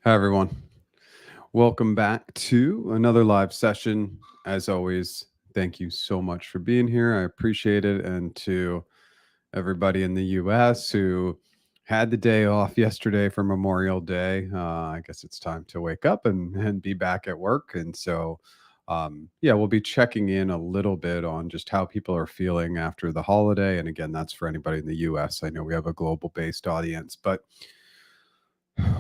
Hi, everyone. Welcome back to another live session. As always, thank you so much for being here. I appreciate it. And to everybody in the US who had the day off yesterday for Memorial Day, I guess it's time to wake up and be back at work. And so, yeah, we'll be checking in a little bit on just how people are feeling after the holiday. And again, that's for anybody in the US. I know we have a global based audience, but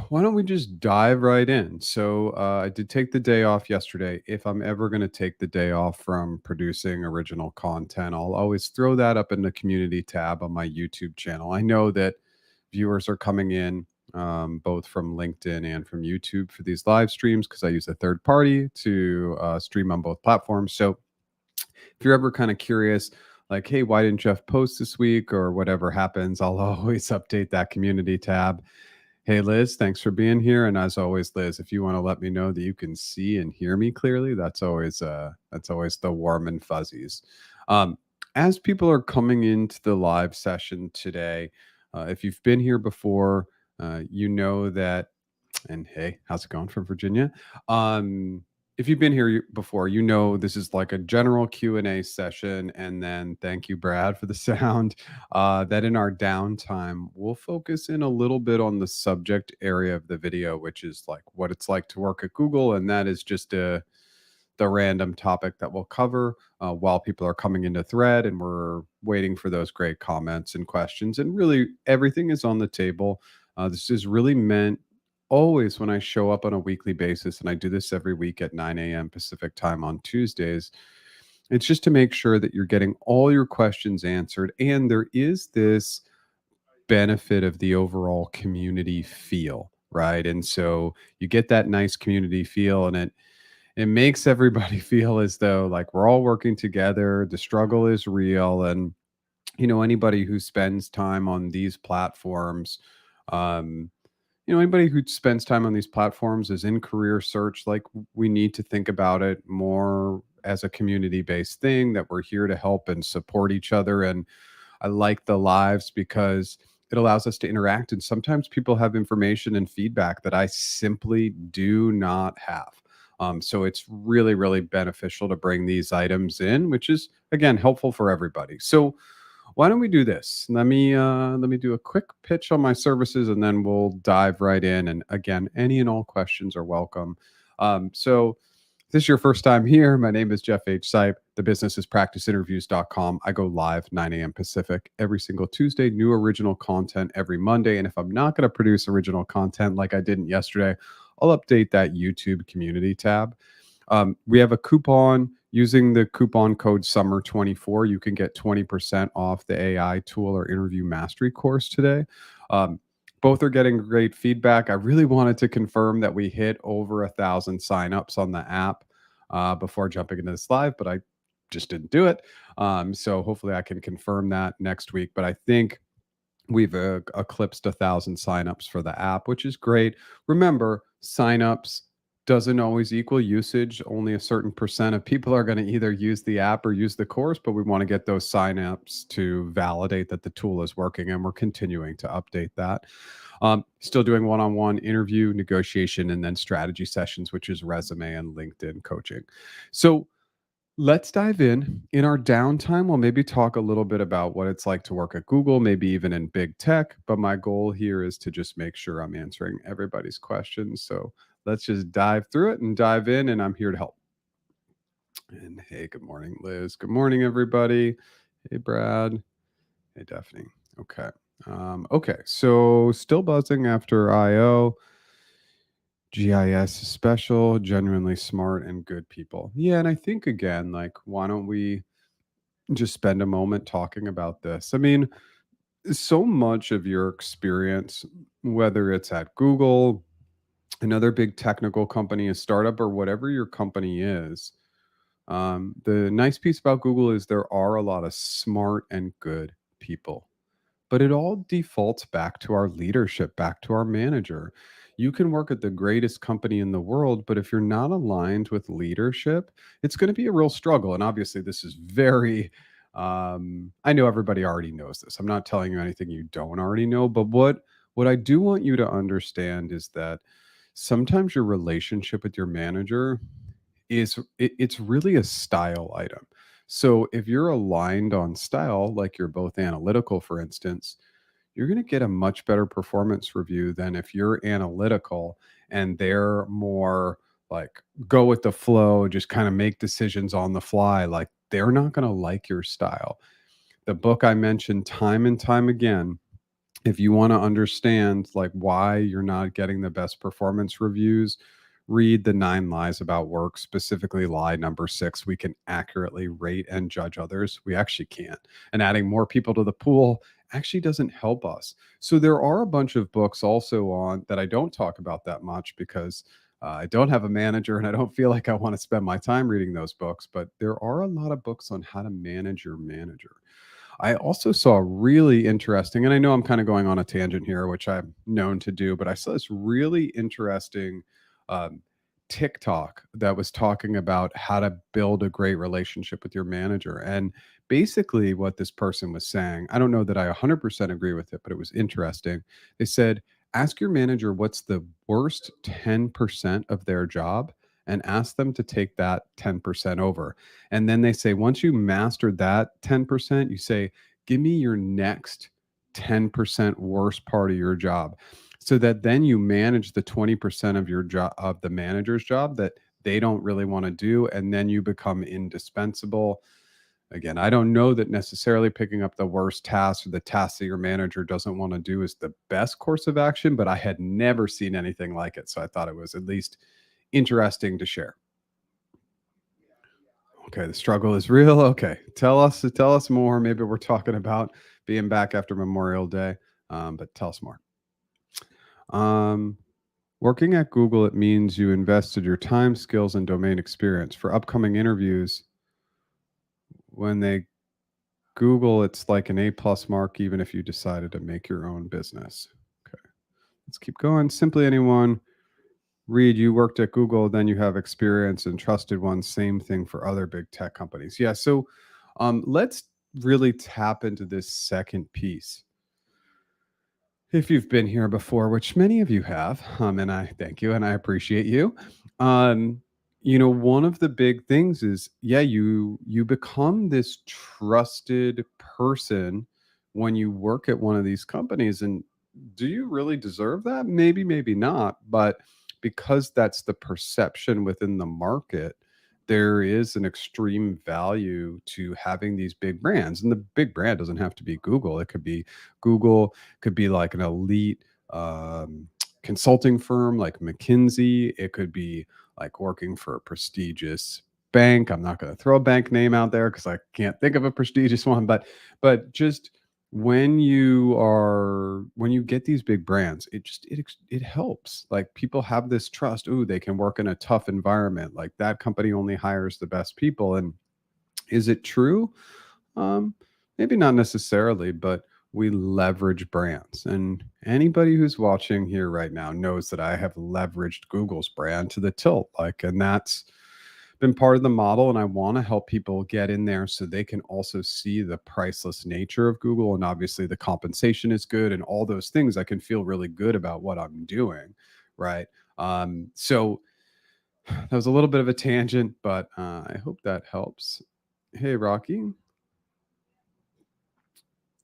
why don't we just dive right in? So, I did take the day off yesterday. If I'm ever going to take the day off from producing original content, I'll always throw that up in the community tab on my YouTube channel. I know that viewers are coming in both from LinkedIn and from YouTube for these live streams because I use a third party to stream on both platforms. So, if you're ever kind of curious, like, hey, why didn't Jeff post this week or whatever happens, I'll always update that community tab. Hey, Liz, thanks for being here. And as always, Liz, if you want to let me know that you can see and hear me clearly, that's always the warm and fuzzies. Um, as people are coming into the live session today, if you've been here before, you know that and hey, how's it going from Virginia? Um, if you've been here before, you know this is like a general Q&A session, and then thank you, Brad, for the sound. That in our downtime, we'll focus in a little bit on the subject area of the video, which is like what it's like to work at Google, and that is just the random topic that we'll cover while people are coming into thread, and we're waiting for those great comments and questions. And really, everything is on the table. This is really meant always when I show up on a weekly basis, and I do this every week at 9 a.m. Pacific time on Tuesdays. It's just to make sure that you're getting all your questions answered. And there is this benefit of the overall community feel, right? And so you get that nice community feel, and it makes everybody feel as though like we're all working together. The struggle is real. And anybody who spends time on these platforms, um, anybody who spends time on these platforms is in career search. Like, we need to think about it more as a community based thing, that we're here to help and support each other. And I like the lives because it allows us to interact. And sometimes people have information and feedback that I simply do not have. So it's really, really beneficial to bring these items in, which is again helpful for everybody. So why don't we do this? Let me do a quick pitch on my services, and then we'll dive right in. And again, any and all questions are welcome. So if this is your first time here, my name is Jeff H. Sipe. The business is practiceinterviews.com. I go live 9 a.m. Pacific every single Tuesday, new original content every Monday. And if I'm not going to produce original content like I didn't yesterday, I'll update that YouTube community tab. We have a coupon. Using the coupon code SUMMER24, you can get 20% off the AI tool or interview mastery course today. Um, both are getting great feedback. I really wanted to confirm that we hit over 1,000 signups on the app before jumping into this live, but I just didn't do it. So hopefully I can confirm that next week. But I think we've eclipsed 1,000 signups for the app, which is great. Remember, signups doesn't always equal usage. Only a certain percent of people are going to either use the app or use the course, but we want to get those signups to validate that the tool is working, and we're continuing to update that. Still doing one-on-one interview, negotiation, and then strategy sessions, which is resume and LinkedIn coaching. So let's dive in. In our downtime, we'll maybe talk a little bit about what it's like to work at Google, maybe even in big tech. But my goal here is to just make sure I'm answering everybody's questions. So let's just dive through it and dive in, and I'm here to help. And hey, good morning, Liz. Good morning, everybody. Hey, Brad. Hey, Daphne. Okay. Okay. So still buzzing after IO. GIS is special, genuinely smart and good people. Yeah, and I think again, like, why don't we just spend a moment talking about this? I mean, so much of your experience, whether it's at Google, another big technical company, a startup, or whatever your company is, the nice piece about Google is there are a lot of smart and good people, but it all defaults back to our leadership, back to our manager. You can work at the greatest company in the world, but if you're not aligned with leadership, it's going to be a real struggle. And obviously, this is very, I know everybody already knows this. I'm not telling you anything you don't already know, but what I do want you to understand is that sometimes your relationship with your manager it's really a style item. So if you're aligned on style, like you're both analytical, for instance, you're going to get a much better performance review than if you're analytical and they're more like go with the flow, just kind of make decisions on the fly. Like they're not going to like your style. The book I mentioned time and time again, if you want to understand like why you're not getting the best performance reviews, read the 9 lies about work, specifically lie number 6. We can accurately rate and judge others. We actually can't. And adding more people to the pool actually doesn't help us. So there are a bunch of books also on that I don't talk about that much because I don't have a manager and I don't feel like I want to spend my time reading those books, but there are a lot of books on how to manage your manager. I also saw really interesting, and I know I'm kind of going on a tangent here, which I'm known to do, but I saw this really interesting um, TikTok that was talking about how to build a great relationship with your manager. And basically, what this person was saying, I don't know that I 100% agree with it, but it was interesting. They said, ask your manager what's the worst 10% of their job and ask them to take that 10% over. And then they say, once you mastered that 10%, you say, give me your next 10% worst part of your job. So that then you manage the 20% of your job, of the manager's job that they don't really want to do. And then you become indispensable. Again, I don't know that necessarily picking up the worst task or the task that your manager doesn't want to do is the best course of action, but I had never seen anything like it. So I thought it was at least interesting to share. Okay, the struggle is real. Okay, tell us more. Maybe we're talking about being back after Memorial Day, but tell us more. Um, Working at Google, it means you invested your time, skills, and domain experience for upcoming interviews. When they Google, it's like an A+ mark, even if you decided to make your own business. Okay, let's keep going. Simply anyone. Read, you worked at Google, then you have experience and trusted one. Same thing for other big tech companies. Yeah. So let's really tap into this second piece. If you've been here before, which many of you have, and I thank you and I appreciate you. Um, one of the big things is, yeah, you become this trusted person when you work at one of these companies. And do you really deserve that? Maybe, maybe not. But because that's the perception within the market, there is an extreme value to having these big brands. And the big brand doesn't have to be Google. It could be Google, could be like an elite consulting firm like McKinsey. It could be like working for a prestigious bank. I'm not going to throw a bank name out there because I can't think of a prestigious one, but just when you get these big brands, it helps. Like people have this trust. Ooh, they can work in a tough environment. Like that company only hires the best people. And is it true? Um, Maybe not necessarily, but we leverage brands. And anybody who's watching here right now knows that I have leveraged Google's brand to the tilt. Like, and that's been part of the model. And I want to help people get in there so they can also see the priceless nature of Google. And obviously, the compensation is good and all those things. I can feel really good about what I'm doing. Right. So that was a little bit of a tangent, but I hope that helps. Hey, Rocky.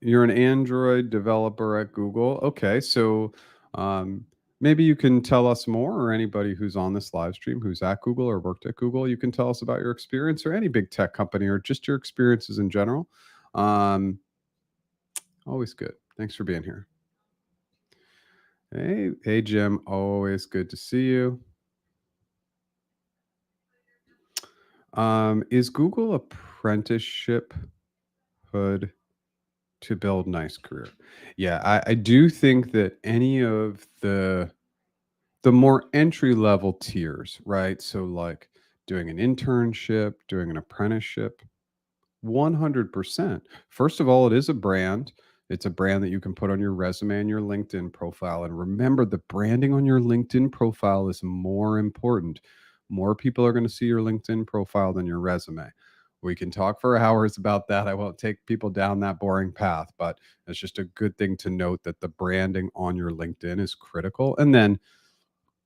You're an Android developer at Google. Okay, so um, maybe you can tell us more, or anybody who's on this live stream who's at Google or worked at Google, you can tell us about your experience or any big tech company or just your experiences in general. Um, Always good. Thanks for being here. Hey, Jim. Always good to see you. Is Google apprenticeship hood to build nice career? Yeah, I do think that any of the more entry level tiers, right? So like doing an internship, doing an apprenticeship, 100%. First of all, it is a brand. It's a brand that you can put on your resume and your LinkedIn profile. And remember, the branding on your LinkedIn profile is more important. More people are going to see your LinkedIn profile than your resume. We can talk for hours about that. I won't take people down that boring path, but it's just a good thing to note that the branding on your LinkedIn is critical. And then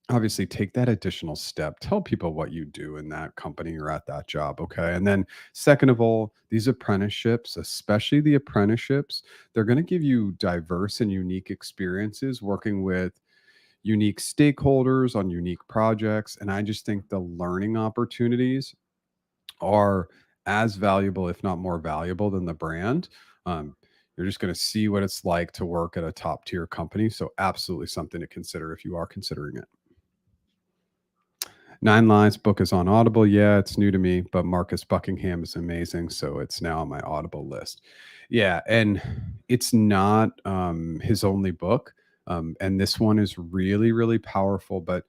obviously take that additional step. Tell people what you do in that company or at that job. Okay. And then, second of all, these apprenticeships, especially the apprenticeships, they're going to give you diverse and unique experiences working with unique stakeholders on unique projects. And I just think the learning opportunities are as valuable, if not more valuable, than the brand. Um, you're just going to see what it's like to work at a top tier company. So, absolutely something to consider if you are considering it. Nine Lives book is on Audible. Yeah, it's new to me, but Marcus Buckingham is amazing, so it's now on my Audible list. Yeah, and it's not his only book, and this one is really, really powerful. But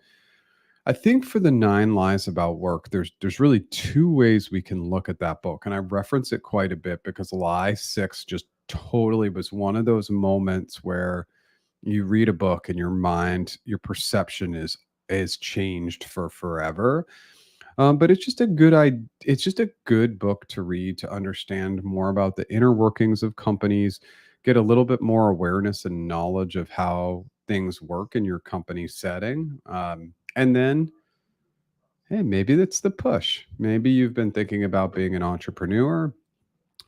I think for the Nine Lies about work, there's really two ways we can look at that book, and I reference it quite a bit because Lie 6 just totally was one of those moments where you read a book and your mind, your perception is changed for forever. But it's just a good book to read to understand more about the inner workings of companies, get a little bit more awareness and knowledge of how things work in your company setting. And then, hey, maybe that's the push. Maybe you've been thinking about being an entrepreneur,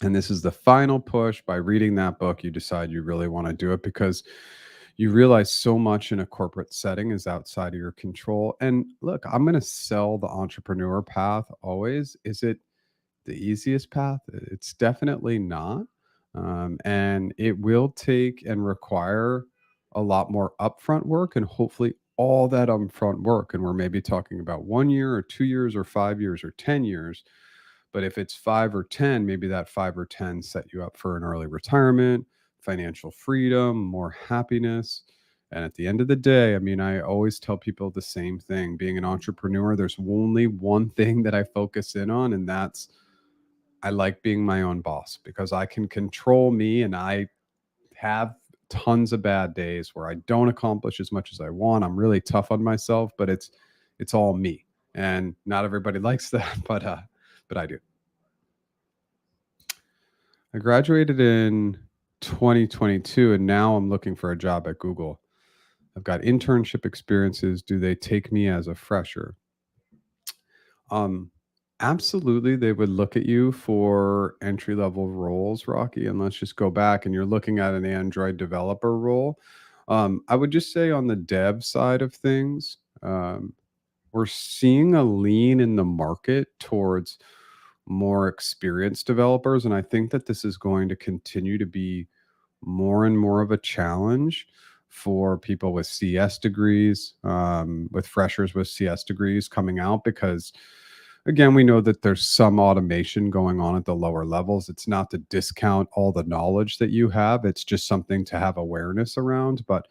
and this is the final push. By reading that book, you decide you really want to do it because you realize so much in a corporate setting is outside of your control. And look, I'm going to sell the entrepreneur path always. Is it the easiest path? It's definitely not. And it will take and require a lot more upfront work and hopefully all that upfront work. And we're maybe talking about 1 year or 2 years or 5 years or 10 years. But if it's five or 10, maybe that five or 10 set you up for an early retirement, financial freedom, more happiness. And at the end of the day, I mean, I always tell people the same thing. Being an entrepreneur, there's only one thing that I focus in on, and that's I like being my own boss because I can control me and I have tons of bad days where I don't accomplish as much as I want. I'm really tough on myself, but it's all me. And not everybody likes that, but I do. I graduated in 2022 and now I'm looking for a job at Google. I've got internship experiences. Do they take me as a fresher? Um, Absolutely, they would look at you for entry level roles, Rocky. And let's just go back and you're looking at an Android developer role. I would just say on the dev side of things, we're seeing a lean in the market towards more experienced developers. And I think that this is going to continue to be more and more of a challenge for people with CS degrees, with freshers with CS degrees coming out because again, we know that there's some automation going on at the lower levels. It's not to discount all the knowledge that you have, it's just something to have awareness around. But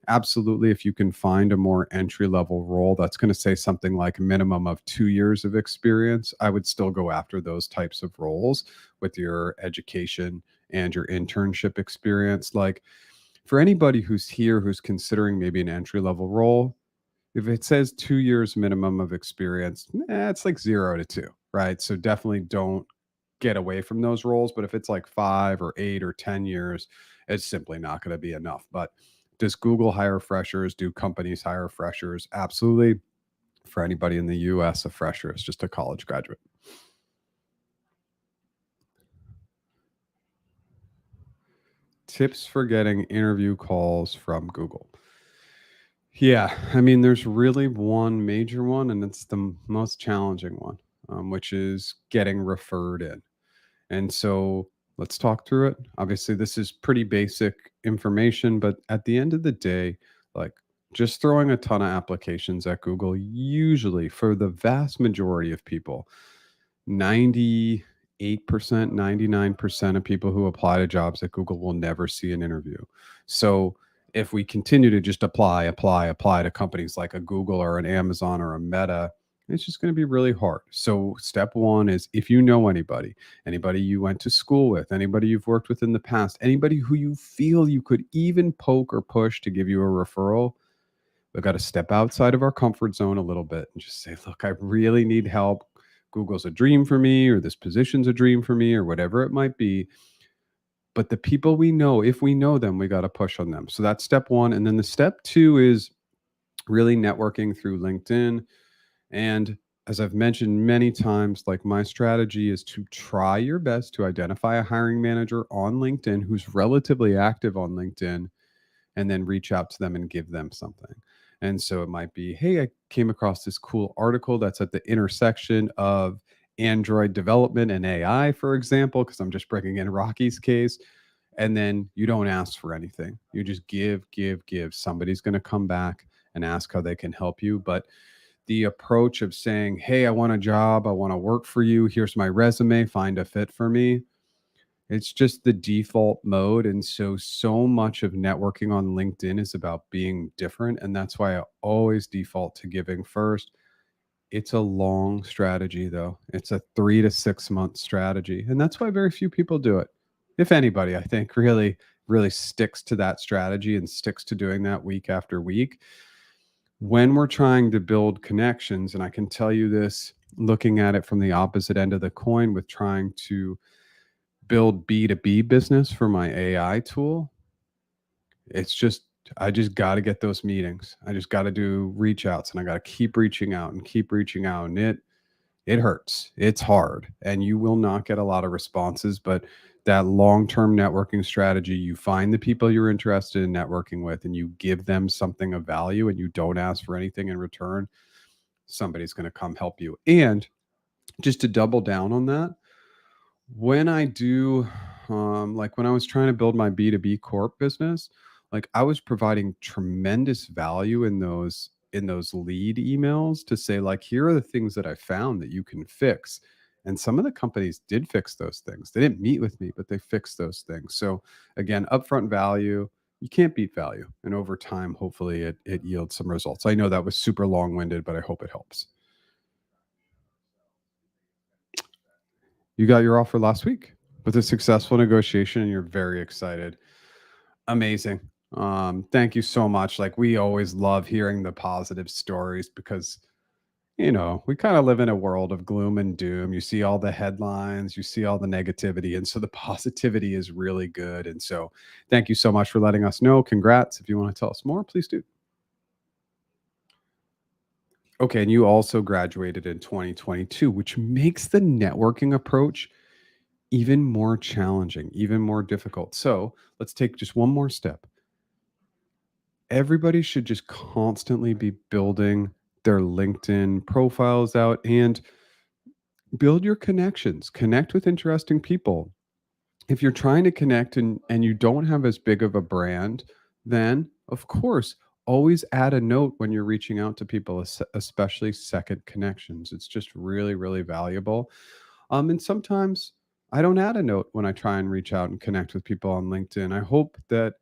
absolutely, if you can find a more entry level role that's going to say something like minimum of 2 years of experience, I would still go after those types of roles with your education and your internship experience. Like for anybody who's here who's considering maybe an entry level role, if it says 2 years minimum of experience, it's like 0 to 2, right? So definitely don't get away from those roles. But if it's like 5 or 8 or 10 years, it's simply not going to be enough. But does Google hire freshers? Do companies hire freshers? Absolutely. For anybody in the US, a fresher is just a college graduate. Tips for getting interview calls from Google. Yeah, I mean, there's really one major one, and it's the most challenging one, which is getting referred in. And so let's talk through it. Obviously, this is pretty basic information, but at the end of the day, like just throwing a ton of applications at Google, usually for the vast majority of people, 98%, 99% of people who apply to jobs at Google will never see an interview. So if we continue to just apply to companies like a Google or an Amazon or a Meta, it's just going to be really hard. So step one is if you know anybody you went to school with, anybody you've worked with in the past, anybody who you feel you could even poke or push to give you a referral, we've got to step outside of our comfort zone a little bit and just say, look, I really need help. Google's a dream for me, or this position's a dream for me, or whatever it might be. But the people we know, if we know them, we got to push on them. So that's step one. And then the step two is really networking through LinkedIn. And as I've mentioned many times, like my strategy is to try your best to identify a hiring manager on LinkedIn who's relatively active on LinkedIn, and then reach out to them and give them something. And so it might be, hey, I came across this cool article that's at the intersection of Android development and AI, for example, because I'm just bringing in Rocky's case. And then you don't ask for anything. You just give, give, give. Somebody's going to come back and ask how they can help you. But the approach of saying, hey, I want a job, I want to work for you, here's my resume, find a fit for me, it's just the default mode. And so much of networking on LinkedIn is about being different. And that's why I always default to giving first. It's a long strategy, though. It's a 3 to 6 month strategy. And that's why very few people do it. If anybody, I think, really sticks to that strategy and sticks to doing that week after week. When we're trying to build connections, and I can tell you this looking at it from the opposite end of the coin with trying to build B2B business for my AI tool, it's just I just got to get those meetings. I just got to do reach outs, and I got to keep reaching out and keep reaching out, and it hurts. It's hard, and you will not get a lot of responses, but that long-term networking strategy, you find the people you're interested in networking with and you give them something of value and you don't ask for anything in return, somebody's going to come help you. And just to double down on that, when I do, like when I was trying to build my B2B corp business, like I was providing tremendous value in those lead emails to say, like, here are the things that I found that you can fix. And some of the companies did fix those things. They didn't meet with me, but they fixed those things. So again, upfront value, you can't beat value. And over time, hopefully it yields some results. I know that was super long-winded, but I hope it helps. You got your offer last week with a successful negotiation and you're very excited. Amazing. Thank you so much. Like we always love hearing the positive stories because we kind of live in a world of gloom and doom. You see all the headlines, you see all the negativity, and so the positivity is really good. And so thank you so much for letting us know. Congrats. If you want to tell us more, please do. Okay, and you also graduated in 2022, which makes the networking approach even more challenging, even more difficult. So let's take just one more step. Everybody should just constantly be building their LinkedIn profiles out and build your connections, connect with interesting people. If you're trying to connect and you don't have as big of a brand, then of course, always add a note when you're reaching out to people, especially second connections. It's just really, really valuable. And sometimes I don't add a note when I try and reach out and connect with people on LinkedIn. I hope that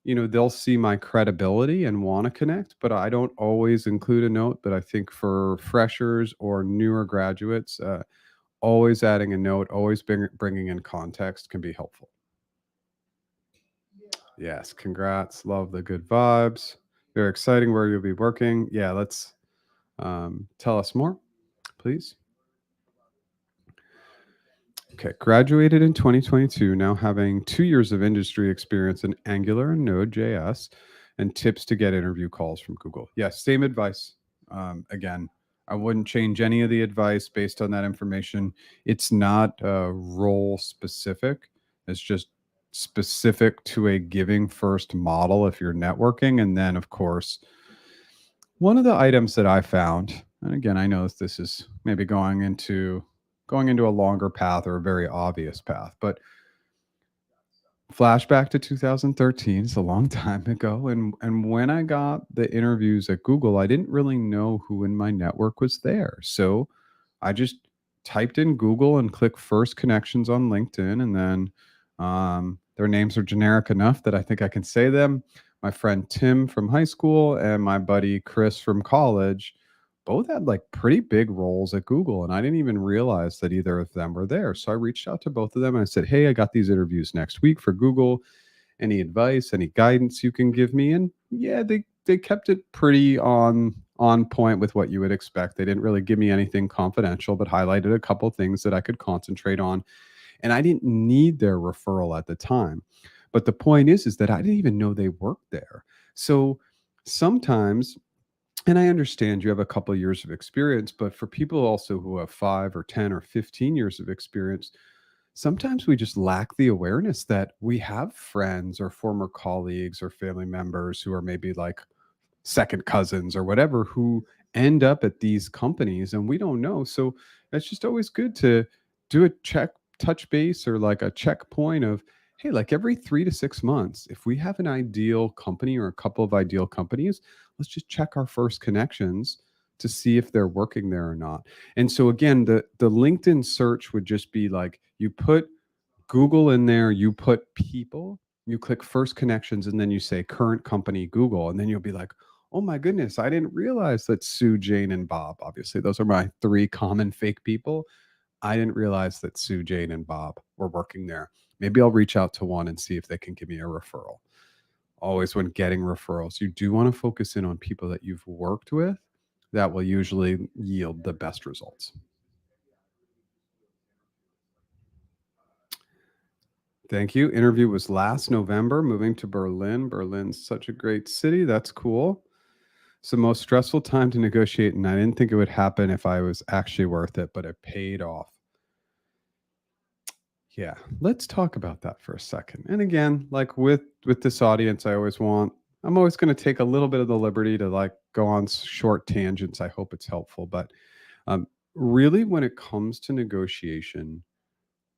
they'll see my credibility and want to connect, but I don't always include a note. But I think for freshers or newer graduates, always adding a note, always bringing in context can be helpful. Yes, congrats. Love the good vibes. Very exciting where you'll be working. Yeah, let's tell us more, please. Okay, graduated in 2022, now having 2 years of industry experience in Angular and Node.js, and tips to get interview calls from Google. Yes, same advice. Again, I wouldn't change any of the advice based on that information. It's not role specific, it's just specific to a giving first model if you're networking. And then, of course, one of the items that I found, and again, I know this is maybe going into a longer path or a very obvious path, but flashback to 2013 is a long time ago, and when I got the interviews at Google, I didn't really know who in my network was there. So I just typed in Google and clicked first connections on LinkedIn, and then their names are generic enough that I think I can say them. My friend Tim from high school and my buddy Chris from college both had like pretty big roles at Google, and I didn't even realize that either of them were there. So I reached out to both of them and I said, "Hey, I got these interviews next week for Google. Any advice, any guidance you can give me?" And yeah, they kept it pretty on point with what you would expect. They didn't really give me anything confidential, but highlighted a couple things that I could concentrate on. And I didn't need their referral at the time. But the point is that I didn't even know they worked there. So sometimes And I understand you have a couple years of experience, but for people also who have 5 or 10 or 15 years of experience, sometimes we just lack the awareness that we have friends or former colleagues or family members who are maybe like second cousins or whatever who end up at these companies and we don't know. So it's just always good to do a touch base or like a checkpoint of, hey, like every 3 to 6 months, if we have an ideal company or a couple of ideal companies, let's just check our first connections to see if they're working there or not. And so again, the LinkedIn search would just be like you put Google in there, you put people, you click first connections, and then you say current company Google, and then you'll be like, oh my goodness, I didn't realize that Sue, Jane, and Bob, obviously, those are my three common fake people. I didn't realize that Sue, Jane, and Bob were working there. Maybe I'll reach out to one and see if they can give me a referral. Always, when getting referrals, you do want to focus in on people that you've worked with. That will usually yield the best results. Thank you. Interview was last November, moving to Berlin. Berlin's such a great city. That's cool. It's the most stressful time to negotiate, and I didn't think it would happen if I was actually worth it, but it paid off. Yeah, let's talk about that for a second. And again, like with this audience, I'm always going to take a little bit of the liberty to like go on short tangents. I hope it's helpful, but um, really, when it comes to negotiation,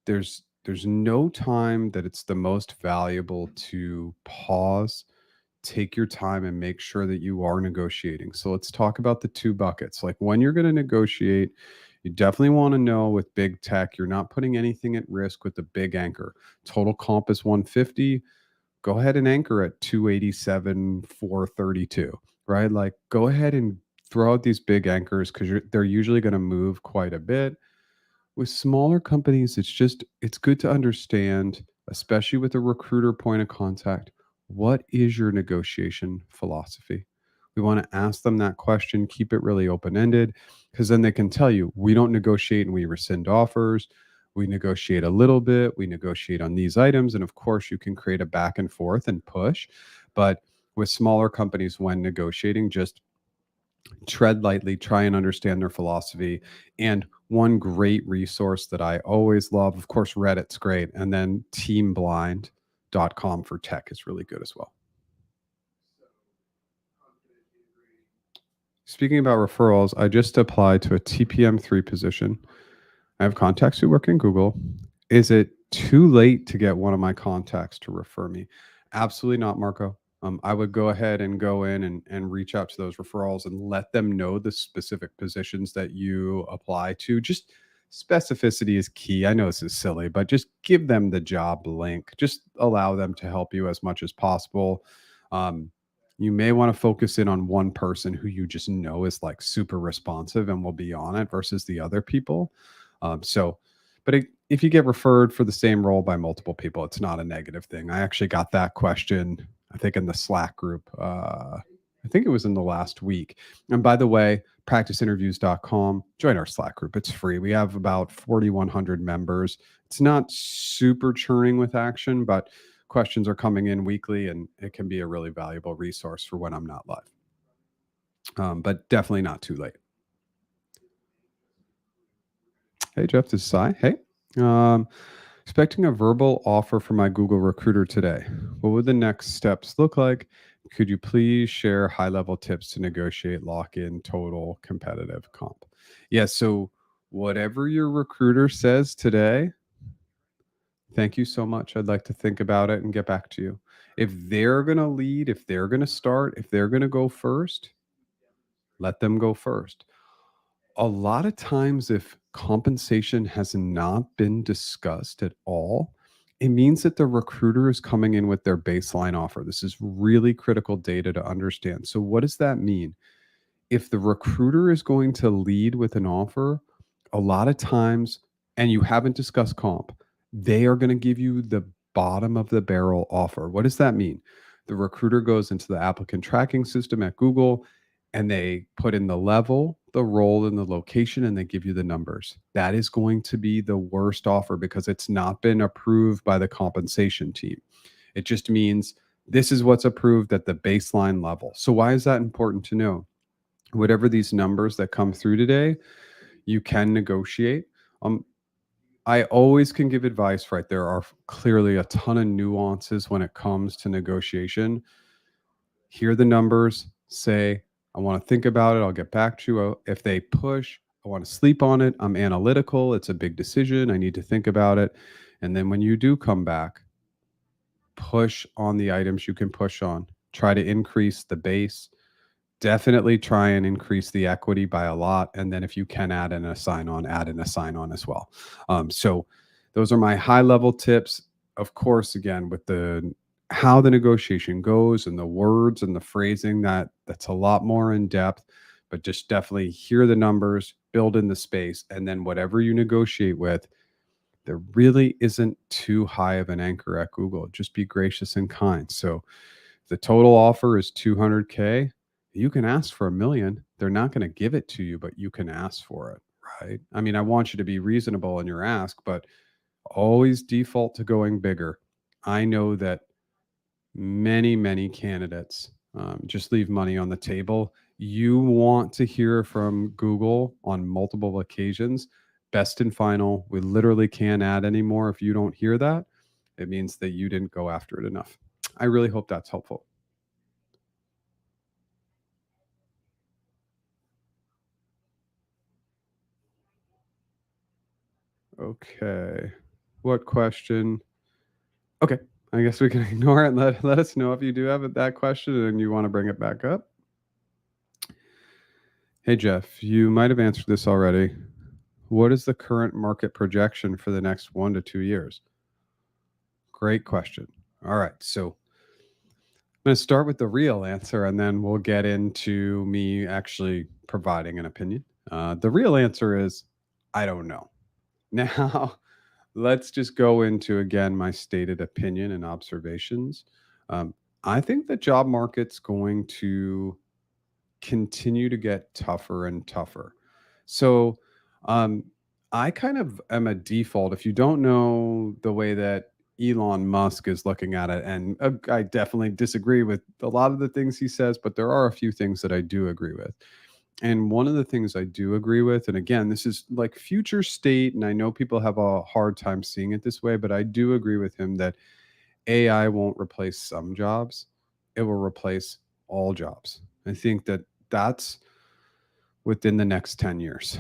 there's no time that it's the most valuable to pause, take your time, and make sure that you are negotiating. So let's talk about the two buckets. Like when you're going to negotiate, you definitely want to know with big tech, you're not putting anything at risk with the big anchor. Total comp is 150. Go ahead and anchor at 287, 432, right? Like go ahead and throw out these big anchors because they're usually going to move quite a bit. With smaller companies, it's good to understand, especially with a recruiter point of contact, what is your negotiation philosophy? We want to ask them that question, keep it really open-ended, because then they can tell you, we don't negotiate and we rescind offers. We negotiate a little bit, we negotiate on these items, and of course you can create a back and forth and push. But with smaller companies, when negotiating, just tread lightly, try and understand their philosophy. And one great resource that I always love, of course, Reddit's great. And then teamblind.com for tech is really good as well. Speaking about referrals, I just applied to a TPM3 position. I have contacts who work in Google. Is it too late to get one of my contacts to refer me? Absolutely not, Marco. I would go ahead and go in and reach out to those referrals and let them know the specific positions that you apply to. Just specificity is key. I know this is silly, but just give them the job link. Just allow them to help you as much as possible. Um, you may want to focus in on one person who you just know is like super responsive and will be on it versus the other people. So, but if you get referred for the same role by multiple people, it's not a negative thing. I actually got that question, I think, in the Slack group. I think it was in the last week. And by the way, practiceinterviews.com, join our Slack group. It's free. We have about 4,100 members. It's not super churning with action, but questions are coming in weekly and it can be a really valuable resource for when I'm not live. But definitely not too late. Hey, Jeff, this is Sai. Hey. Um, Expecting a verbal offer from my Google recruiter today. What would the next steps look like? Could you please share high level tips to negotiate lock in total competitive comp? Yeah. So, whatever your recruiter says today, thank you so much. I'd like to think about it and get back to you. If they're going to lead, if they're going to start, if they're going to go first, let them go first. A lot of times, if compensation has not been discussed at all, it means that the recruiter is coming in with their baseline offer. This is really critical data to understand. So, what does that mean? If the recruiter is going to lead with an offer, a lot of times, and you haven't discussed comp, they are going to give you the bottom of the barrel offer. What does that mean? The recruiter goes into the applicant tracking system at Google and they put in the level, the role, and the location, and they give you the numbers. That is going to be the worst offer because it's not been approved by the compensation team. It just means this is what's approved at the baseline level. So, why is that important to know? whatever these numbers that come through today, you can negotiate. Um, I always can give advice, right? There are clearly a ton of nuances when it comes to negotiation. Hear the numbers, say, I want to think about it. I'll get back to you. If they push, I want to sleep on it. I'm analytical. It's a big decision. I need to think about it. And then when you do come back, push on the items you can push on. Try to increase the base. Definitely try and increase the equity by a lot. And then if you can add in a sign on as well. So those are my high level tips. Of course, again, with the how the negotiation goes and the words and the phrasing, that's a lot more in depth, but just definitely hear the numbers, build in the space, and then whatever you negotiate with, there really isn't too high of an anchor at Google. Just be gracious and kind. So if the total offer is 200K, you can ask for a million. They're not going to give it to you, but you can ask for it, right? I mean, I want you to be reasonable in your ask, but always default to going bigger. I know that many candidates just leave money on the table. You want to hear from Google on multiple occasions. Best and final. We literally can't add anymore. If you don't hear that, it means that you didn't go after it enough. I really hope that's helpful. Okay. What question? Okay. I guess we can ignore it and let us know if you do have that question and you want to bring it back up. Hey, Jeff, you might have answered this already. What is the current market projection for the next 1 to 2 years? Great question. All right. So I'm going to start with the real answer and then we'll get into me actually providing an opinion. The real answer is I don't know. Now, let's just go into again my stated opinion and observations. Um, I think the job market's going to continue to get tougher and tougher. So, um, I kind of am a default. If you don't know the way that Elon Musk is looking at it, and I definitely disagree with a lot of the things he says, but there are a few things that I do agree with. And one of the things I do agree with, and again, this is like future state, and I know people have a hard time seeing it this way, but I do agree with him that AI won't replace some jobs, it will replace all jobs. I think that that's within the next 10 years.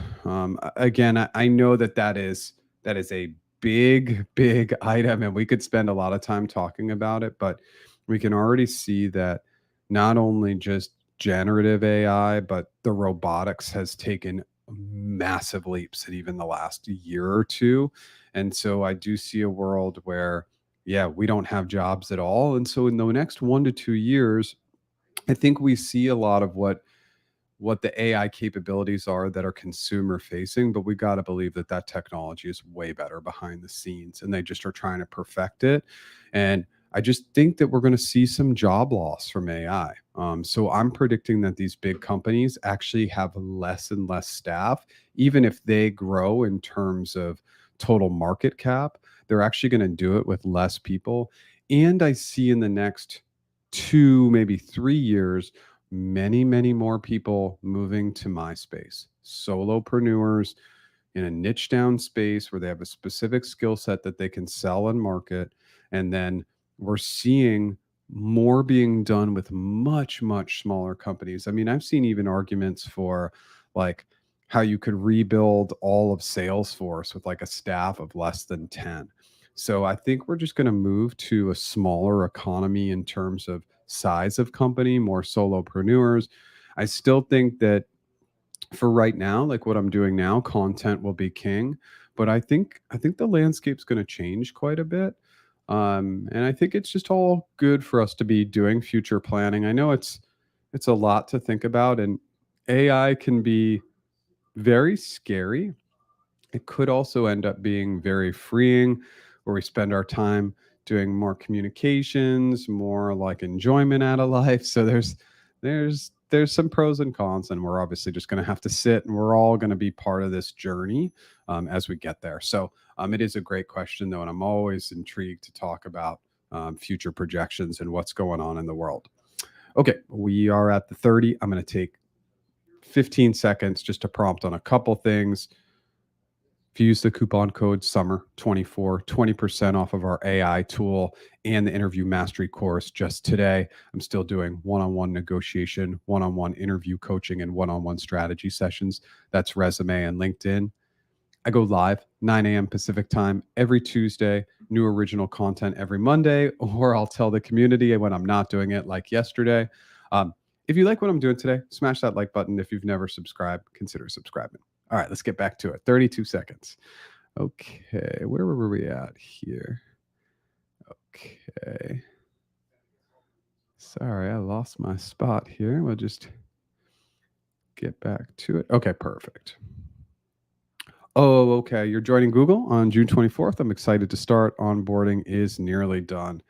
Again, I know that that is a big item, and we could spend a lot of time talking about it, but we can already see that not only just generative AI, but the robotics has taken massive leaps in even the last year or two. And so I do see a world where, yeah, we don't have jobs at all. And so in the next 1 to 2 years, I think we see a lot of what the AI capabilities are that are consumer facing, but we got to believe that that technology is way better behind the scenes and they just are trying to perfect it. And I just think that we're going to see some job loss from AI. So I'm predicting that these big companies actually have less and less staff, even if they grow in terms of total market cap, they're actually going to do it with less people. And I see in the next 2, maybe 3 years, many more people moving to my space, solopreneurs in a niche down space where they have a specific skill set that they can sell and market. And then we're seeing more being done with much smaller companies. I mean, I've seen even arguments for like how you could rebuild all of Salesforce with like a staff of less than 10. So I think we're just going to move to a smaller economy in terms of size of company, more solopreneurs. I still think that for right now, like what I'm doing now, content will be king. But I think the landscape's going to change quite a bit. And I think it's just all good for us to be doing future planning. I know it's a lot to think about, and AI can be very scary. It could also end up being very freeing, where we spend our time doing more communications, more like enjoyment out of life. So there's some pros and cons, and we're obviously just going to have to sit, and we're all going to be part of this journey as we get there. So it is a great question, though, and I'm always intrigued to talk about future projections and what's going on in the world. Okay, we are at the 30. I'm going to take 15 seconds just to prompt on a couple things. If you use the coupon code SUMMER24, 20% off of our AI tool and the interview mastery course just today. I'm still doing one-on-one negotiation, one-on-one interview coaching, and one-on-one strategy sessions. That's resume and LinkedIn. I go live 9 a.m. Pacific time every Tuesday, new original content every Monday, or I'll tell the community when I'm not doing it, like yesterday. If you like what I'm doing today, smash that like button. If you've never subscribed, consider subscribing. All right, let's get back to it. 32 seconds. Okay, where were we at here? Okay. Sorry, I lost my spot here. We'll just get back to it. Okay, perfect. Oh, okay. You're joining Google on June 24th. I'm excited to start. Onboarding is nearly done.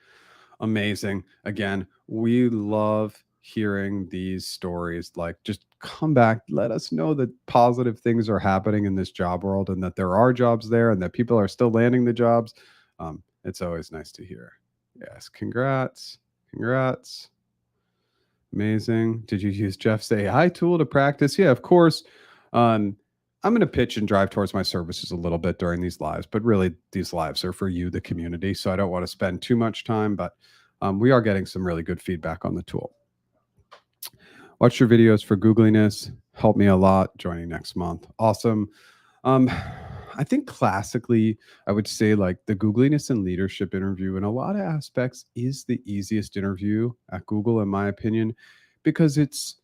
Amazing. Again, we love hearing these stories. Like, just come back, let us know that positive things are happening in this job world and that there are jobs there and that people are still landing the jobs. It's always nice to hear. Yes. Congrats. Congrats. Amazing. Did you use Jeff's AI tool to practice? Yeah, of course. Um, I'm going to pitch and drive towards my services a little bit during these lives, but really these lives are for you, the community. So I don't want to spend too much time, but we are getting some really good feedback on the tool. Watch your videos for Googliness. Help me a lot. Joining next month. Awesome. I think classically, I would say like the Googliness and leadership interview in a lot of aspects is the easiest interview at Google, in my opinion, because it's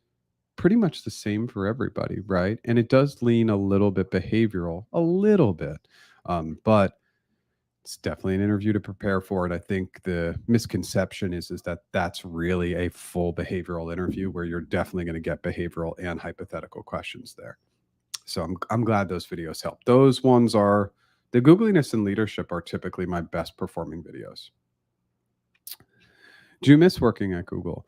pretty much the same for everybody, right? And it does lean a little bit behavioral, a little bit, but it's definitely an interview to prepare for. And I think the misconception is that that's really a full behavioral interview where you're definitely going to get behavioral and hypothetical questions there. So I'm glad those videos help. Those ones are the Googliness and leadership are typically my best performing videos. Do you miss working at Google?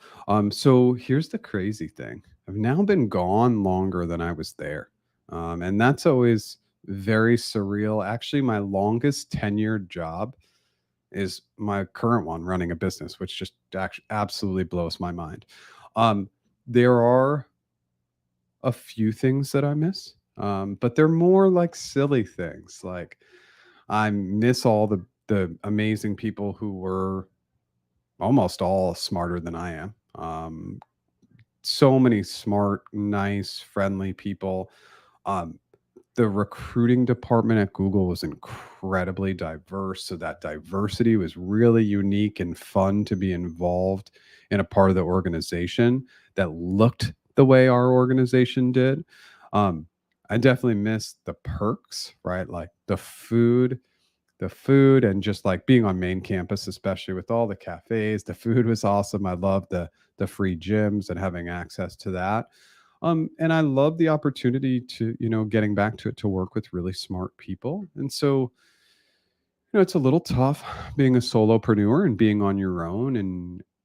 So here's the crazy thing. I've now been gone longer than I was there. And that's always very surreal. Actually, my longest tenured job is my current one, running a business, which just absolutely blows my mind. There are a few things that I miss, but they're more like silly things. Like I miss all the amazing people who were almost all smarter than I am. So many smart, nice, friendly people. Um, the recruiting department at Google was incredibly diverse. So that diversity was really unique and fun to be involved in a part of the organization that looked the way our organization did. Um, I definitely miss the perks, right? Like the food and just like being on main campus, especially with all the cafes. The food was awesome. I love the free gyms and having access to that. And I love the opportunity to, getting back to it, to work with really smart people. And so, it's a little tough being a solopreneur and being on your own.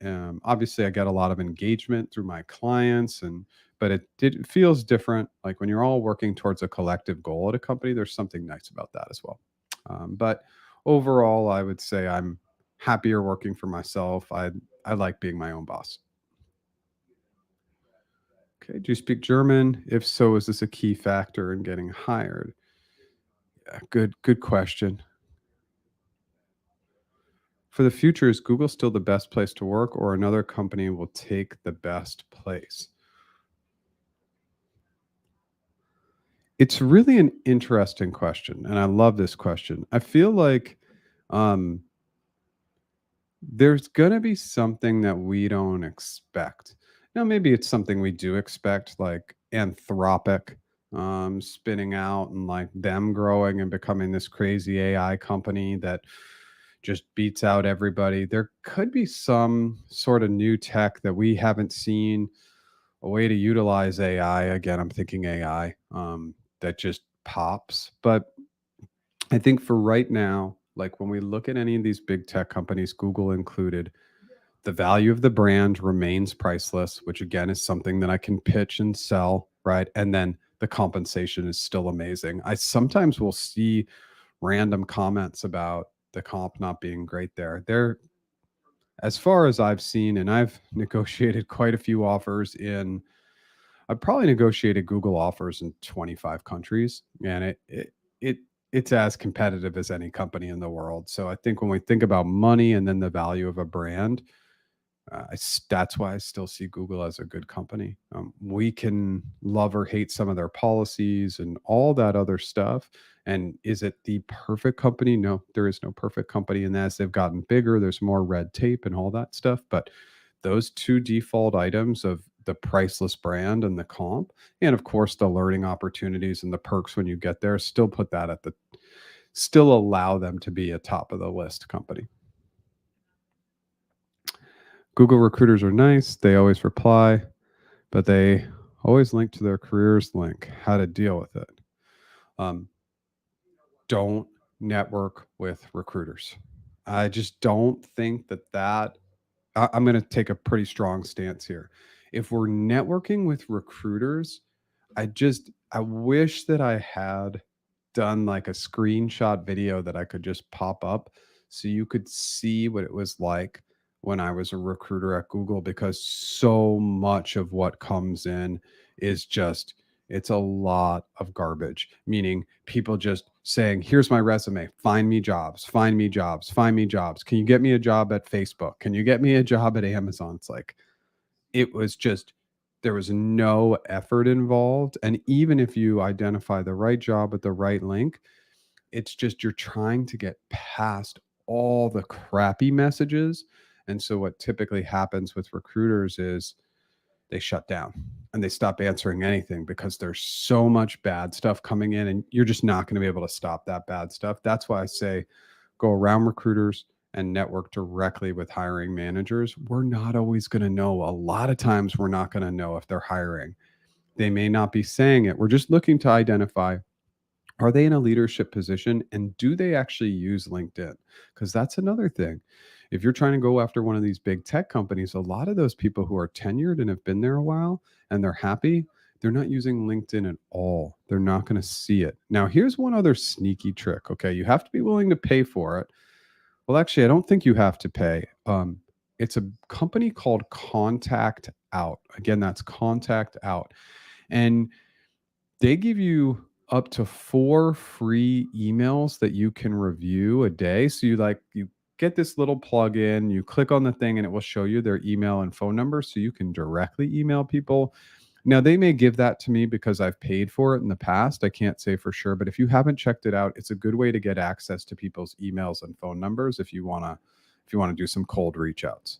And obviously, I get a lot of engagement through my clients, but it feels different. Like when you're all working towards a collective goal at a company, there's something nice about that as well. But overall, I would say I'm happier working for myself. I like being my own boss. Okay. Do you speak German? If so, is this a key factor in getting hired? Yeah, good question. For the future, is Google still the best place to work, or another company will take the best place? It's really an interesting question, and I love this question. I feel like um, there's gonna be something that we don't expect. Now, maybe it's something we do expect, like Anthropic spinning out and like them growing and becoming this crazy AI company that just beats out everybody. There could be some sort of new tech that we haven't seen, a way to utilize AI. Again, I'm thinking AI that just pops. But I think for right now, like when we look at any of these big tech companies, Google included, the value of the brand remains priceless, which again is something that I can pitch and sell, right? And then the compensation is still amazing. I sometimes will see random comments about the comp not being great there. There, as far as I've seen, and I've negotiated quite a few offers in I've probably negotiated Google offers in 25 countries, and it it's as competitive as any company in the world. So I think when we think about money and then the value of a brand, that's why I still see Google as a good company. We can love or hate some of their policies and all that other stuff. And is it the perfect company? No, there is no perfect company. And as they've gotten bigger, there's more red tape and all that stuff. But those two default items of the priceless brand and the comp, and of course the learning opportunities and the perks when you get there, still put that at the still allow them to be a top of the list company. Google recruiters are nice. They always reply, but they always link to their careers link. How to deal with it. Um, don't network with recruiters. I just don't think I'm going to take a pretty strong stance here. If we're networking with recruiters, I wish that I had done like a screenshot video that I could just pop up so you could see what it was like when I was a recruiter at Google, because so much of what comes in is just it's a lot of garbage, meaning people just saying, here's my resume, find me jobs, find me jobs, find me jobs. Can you get me a job at Facebook? Can you get me a job at Amazon? It's like, it was just, there was no effort involved. And even if you identify the right job with the right link, it's just you're trying to get past all the crappy messages. And so what typically happens with recruiters is they shut down and they stop answering anything because there's so much bad stuff coming in, and you're just not going to be able to stop that bad stuff. That's why I say go around recruiters and network directly with hiring managers. We're not always going to know. A lot of times we're not going to know if they're hiring. They may not be saying it. We're just looking to identify, are they in a leadership position and do they actually use LinkedIn? Because that's another thing. If you're trying to go after one of these big tech companies, a lot of those people who are tenured and have been there a while and they're happy, they're not using LinkedIn at all. They're not going to see it. Now, here's one other sneaky trick. Okay. You have to be willing to pay for it. Well, actually, I don't think you have to pay. It's a company called Contact Out. Again, that's Contact Out. And they give you up to 4 free emails that you can review a day. So you get this little plug-in, you click on the thing and it will show you their email and phone number so you can directly email people. Now, they may give that to me because I've paid for it in the past. I can't say for sure, but if you haven't checked it out, it's a good way to get access to people's emails and phone numbers if you want to do some cold reach outs.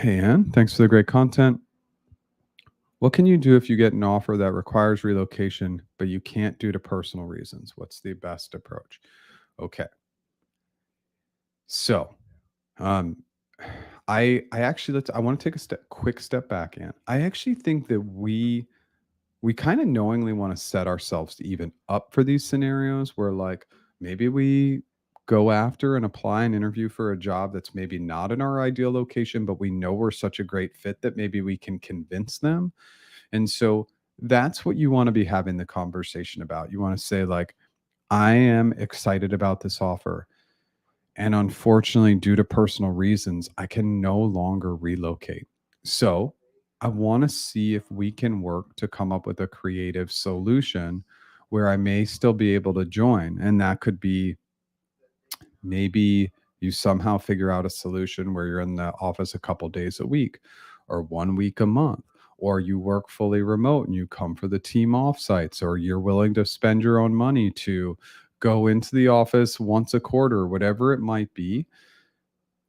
Hey, Ann, thanks for the great content. What can you do if you get an offer that requires relocation, but you can't due to personal reasons? What's the best approach? Okay. So, um, I actually I want to take a quick step back, and I actually think that we kind of knowingly want to set ourselves to even up for these scenarios where like maybe we go after and apply and interview for a job that's maybe not in our ideal location, but we know we're such a great fit that maybe we can convince them. And so that's what you want to be having the conversation about. You want to say, like, I am excited about this offer. And unfortunately, due to personal reasons, I can no longer relocate. So I want to see if we can work to come up with a creative solution where I may still be able to join. And that could be maybe you somehow figure out a solution where you're in the office a couple days a week or 1 week a month, or you work fully remote and you come for the team offsites, or you're willing to spend your own money to go into the office once a quarter, whatever it might be.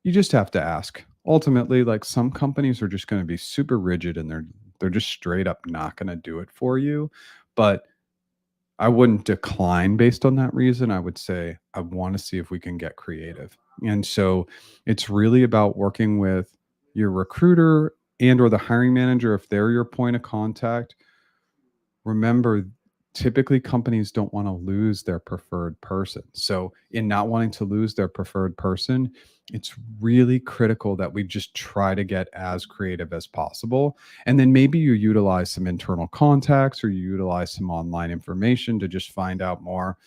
You just have to ask. Ultimately, like, some companies are just going to be super rigid and they're just straight up not going to do it for you. But I wouldn't decline based on that reason. I would say I want to see if we can get creative. And so it's really about working with your recruiter and or the hiring manager if they're your point of contact. Remember, typically companies don't want to lose their preferred person. So in not wanting to lose their preferred person, it's really critical that we just try to get as creative as possible. And then maybe you utilize some internal contacts or you utilize some online information to just find out more.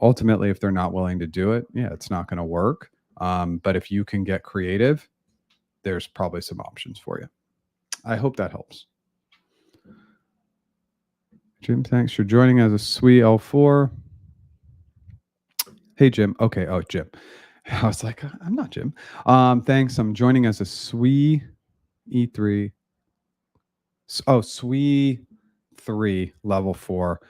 Ultimately, if they're not willing to do it, yeah, it's not going to work. But if you can get creative, there's probably some options for you. I hope that helps. Jim, thanks for joining as a SWE L4. Hey, Jim. Okay. Oh, Jim. I was like, I'm not Jim. Thanks. I'm joining as a SWE E3. Oh, SWE 3 level 4.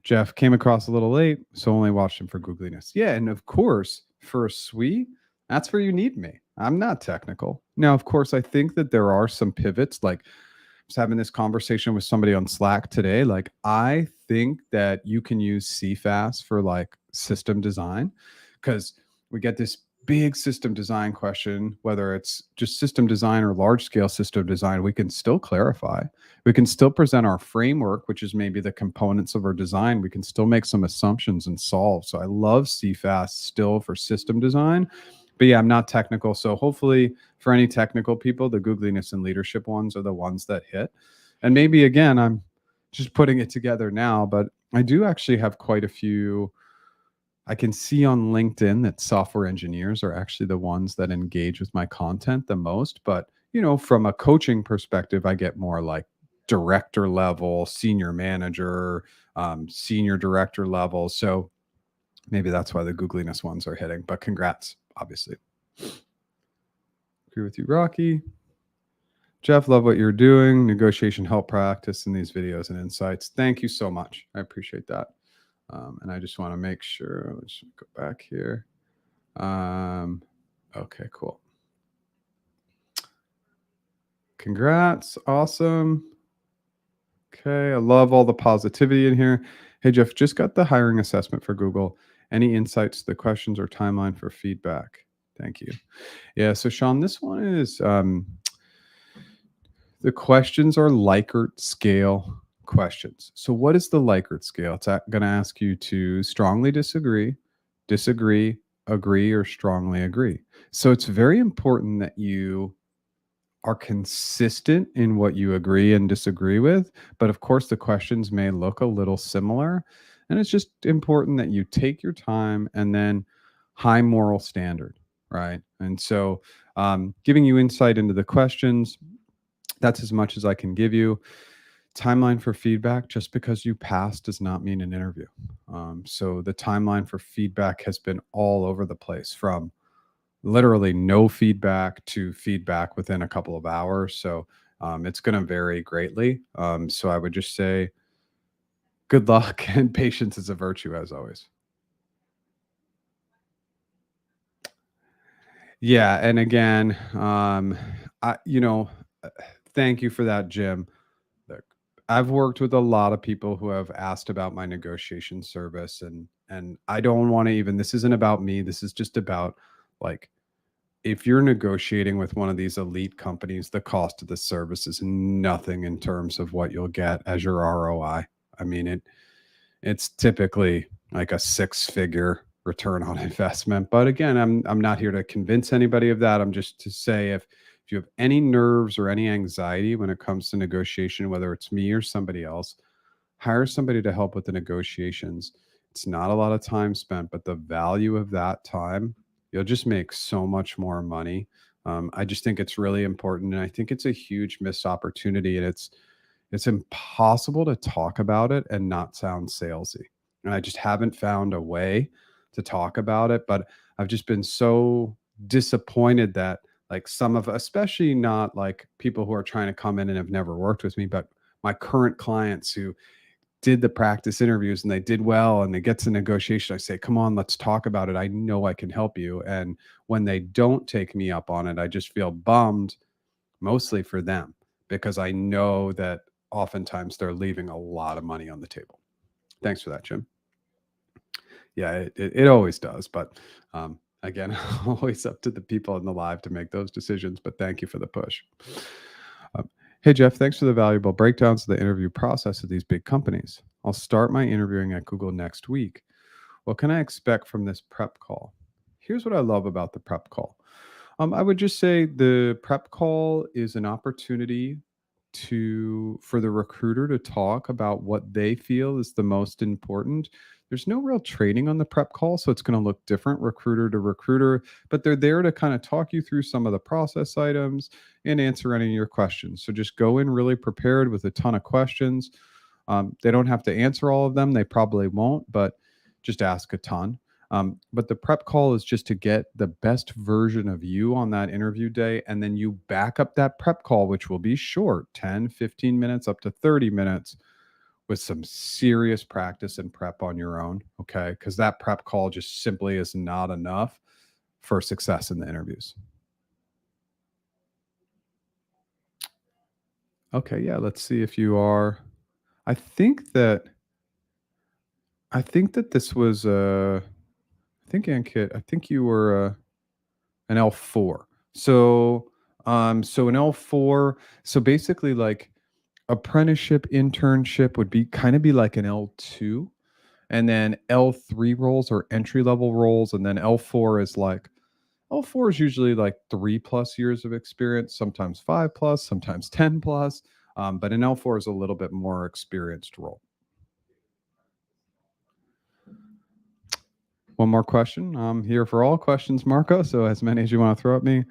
Jeff came across a little late, so only watched him for googliness. Yeah, and of course, for a SWE, that's where you need me. I'm not technical. Now, of course, I think that there are some pivots. Like, I was having this conversation with somebody on Slack today. Like, I think that you can use CFAS for like system design because we get this big system design question, whether it's just system design or large scale system design, we can still clarify. We can still present our framework, which is maybe the components of our design. We can still make some assumptions and solve. So I love CFAS still for system design. But yeah, I'm not technical. So hopefully for any technical people, the googliness and leadership ones are the ones that hit. And maybe again, I'm just putting it together now, but I do actually have quite a few. I can see on LinkedIn that software engineers are actually the ones that engage with my content the most. But, from a coaching perspective, I get more like director level, senior manager, senior director level. So maybe that's why the googliness ones are hitting. But congrats, obviously. Agree with you, Rocky. Jeff, love what you're doing. Negotiation help practice in these videos and insights. Thank you so much. I appreciate that. And I just want to make sure, let's go back here. Okay, cool. Congrats. Awesome. Okay. I love all the positivity in here. Hey, Jeff, just got the hiring assessment for Google. Any insights to the questions or timeline for feedback? Thank you. Yeah. So, Sean, this one is the questions are Likert scale questions. So, what is the Likert scale? It's going to ask you to strongly disagree, disagree, agree, or strongly agree. So, it's very important that you are consistent in what you agree and disagree with. But of course, the questions may look a little similar. And it's just important that you take your time and then high moral standard, right? And so, giving you insight into the questions, that's as much as I can give you. Timeline for feedback, just because you passed does not mean an interview. So the timeline for feedback has been all over the place, from literally no feedback to feedback within a couple of hours. So it's going to vary greatly. So I would just say good luck and patience is a virtue, as always. Yeah. And again, I, thank you for that, Jim. Look, I've worked with a lot of people who have asked about my negotiation service, and I don't want to even, this isn't about me. This is just about like, if you're negotiating with one of these elite companies, the cost of the service is nothing in terms of what you'll get as your ROI. I mean, it's typically like a six-figure return on investment. But again, I'm not here to convince anybody of that. I'm just to say, if you have any nerves or any anxiety when it comes to negotiation, whether it's me or somebody else, hire somebody to help with the negotiations. It's not a lot of time spent, but the value of that time, you'll just make so much more money. I just think it's really important, and I think it's a huge missed opportunity, and it's impossible to talk about it and not sound salesy. And I just haven't found a way to talk about it. But I've just been so disappointed that like some of, especially not like people who are trying to come in and have never worked with me, but my current clients who did the practice interviews and they did well and they get to negotiation, I say, come on, let's talk about it. I know I can help you. And when they don't take me up on it, I just feel bummed, mostly for them, because I know that oftentimes they're leaving a lot of money on the table. Thanks for that, Jim. Yeah, it always does. But again, always up to the people in the live to make those decisions. But thank you for the push. Hey, Jeff, thanks for the valuable breakdowns of the interview process of these big companies. I'll start my interviewing at Google next week. What can I expect from this prep call? Here's what I love about the prep call. I would just say the prep call is an opportunity for the recruiter to talk about what they feel is the most important. there's no real training on the prep call, so it's going to look different recruiter to recruiter, but they're there to kind of talk you through some of the process items and answer any of your questions. So just go in really prepared with a ton of questions. They don't have to answer all of them, they probably won't, but just ask a ton. But the prep call is just to get the best version of you on that interview day. And then you back up that prep call, which will be short, 10, 15 minutes, up to 30 minutes, with some serious practice and prep on your own. Okay. Because that prep call just simply is not enough for success in the interviews. Okay. Yeah. Let's see if you are. I think that. I think that this was. I think Ankit. I think you were. An L4. So an L4. So basically, like apprenticeship, internship would be kind of be like an L2, and then L3 roles are entry level roles, and then L4 is like L4 is usually like 3+ years of experience, sometimes 5+, sometimes 10+. But an L4 is a little bit more experienced role. One more question. I'm here for all questions, Marco. So as many as you want to throw at me.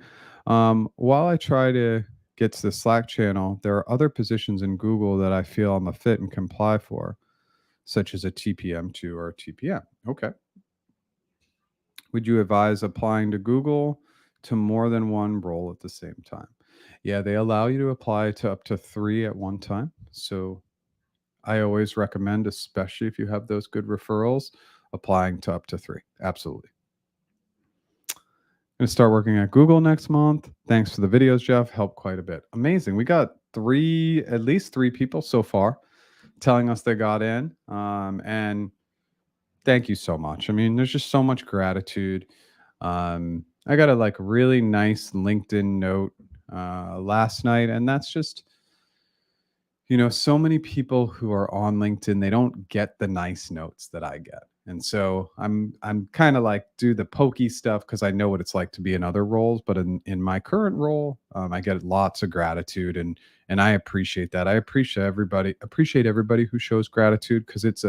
While I try to get to the Slack channel, there are other positions in Google that I feel I'm a fit and can apply for, such as a TPM2 or a TPM. Okay. Would you advise applying to Google to more than one role at the same time? Yeah, they allow you to apply to up to 3 at one time. So I always recommend, especially if you have those good referrals, applying to up to 3. Absolutely. Gonna start working at Google next month. Thanks for the videos, Jeff. Helped quite a bit. Amazing. We got at least 3 people so far telling us they got in. And thank you so much. I mean, there's just so much gratitude. I got a like really nice LinkedIn note last night, and that's just, so many people who are on LinkedIn, they don't get the nice notes that I get. And so I'm kind of like do the pokey stuff because I know what it's like to be in other roles. But in my current role, I get lots of gratitude, and I appreciate that. I appreciate everybody who shows gratitude, because it's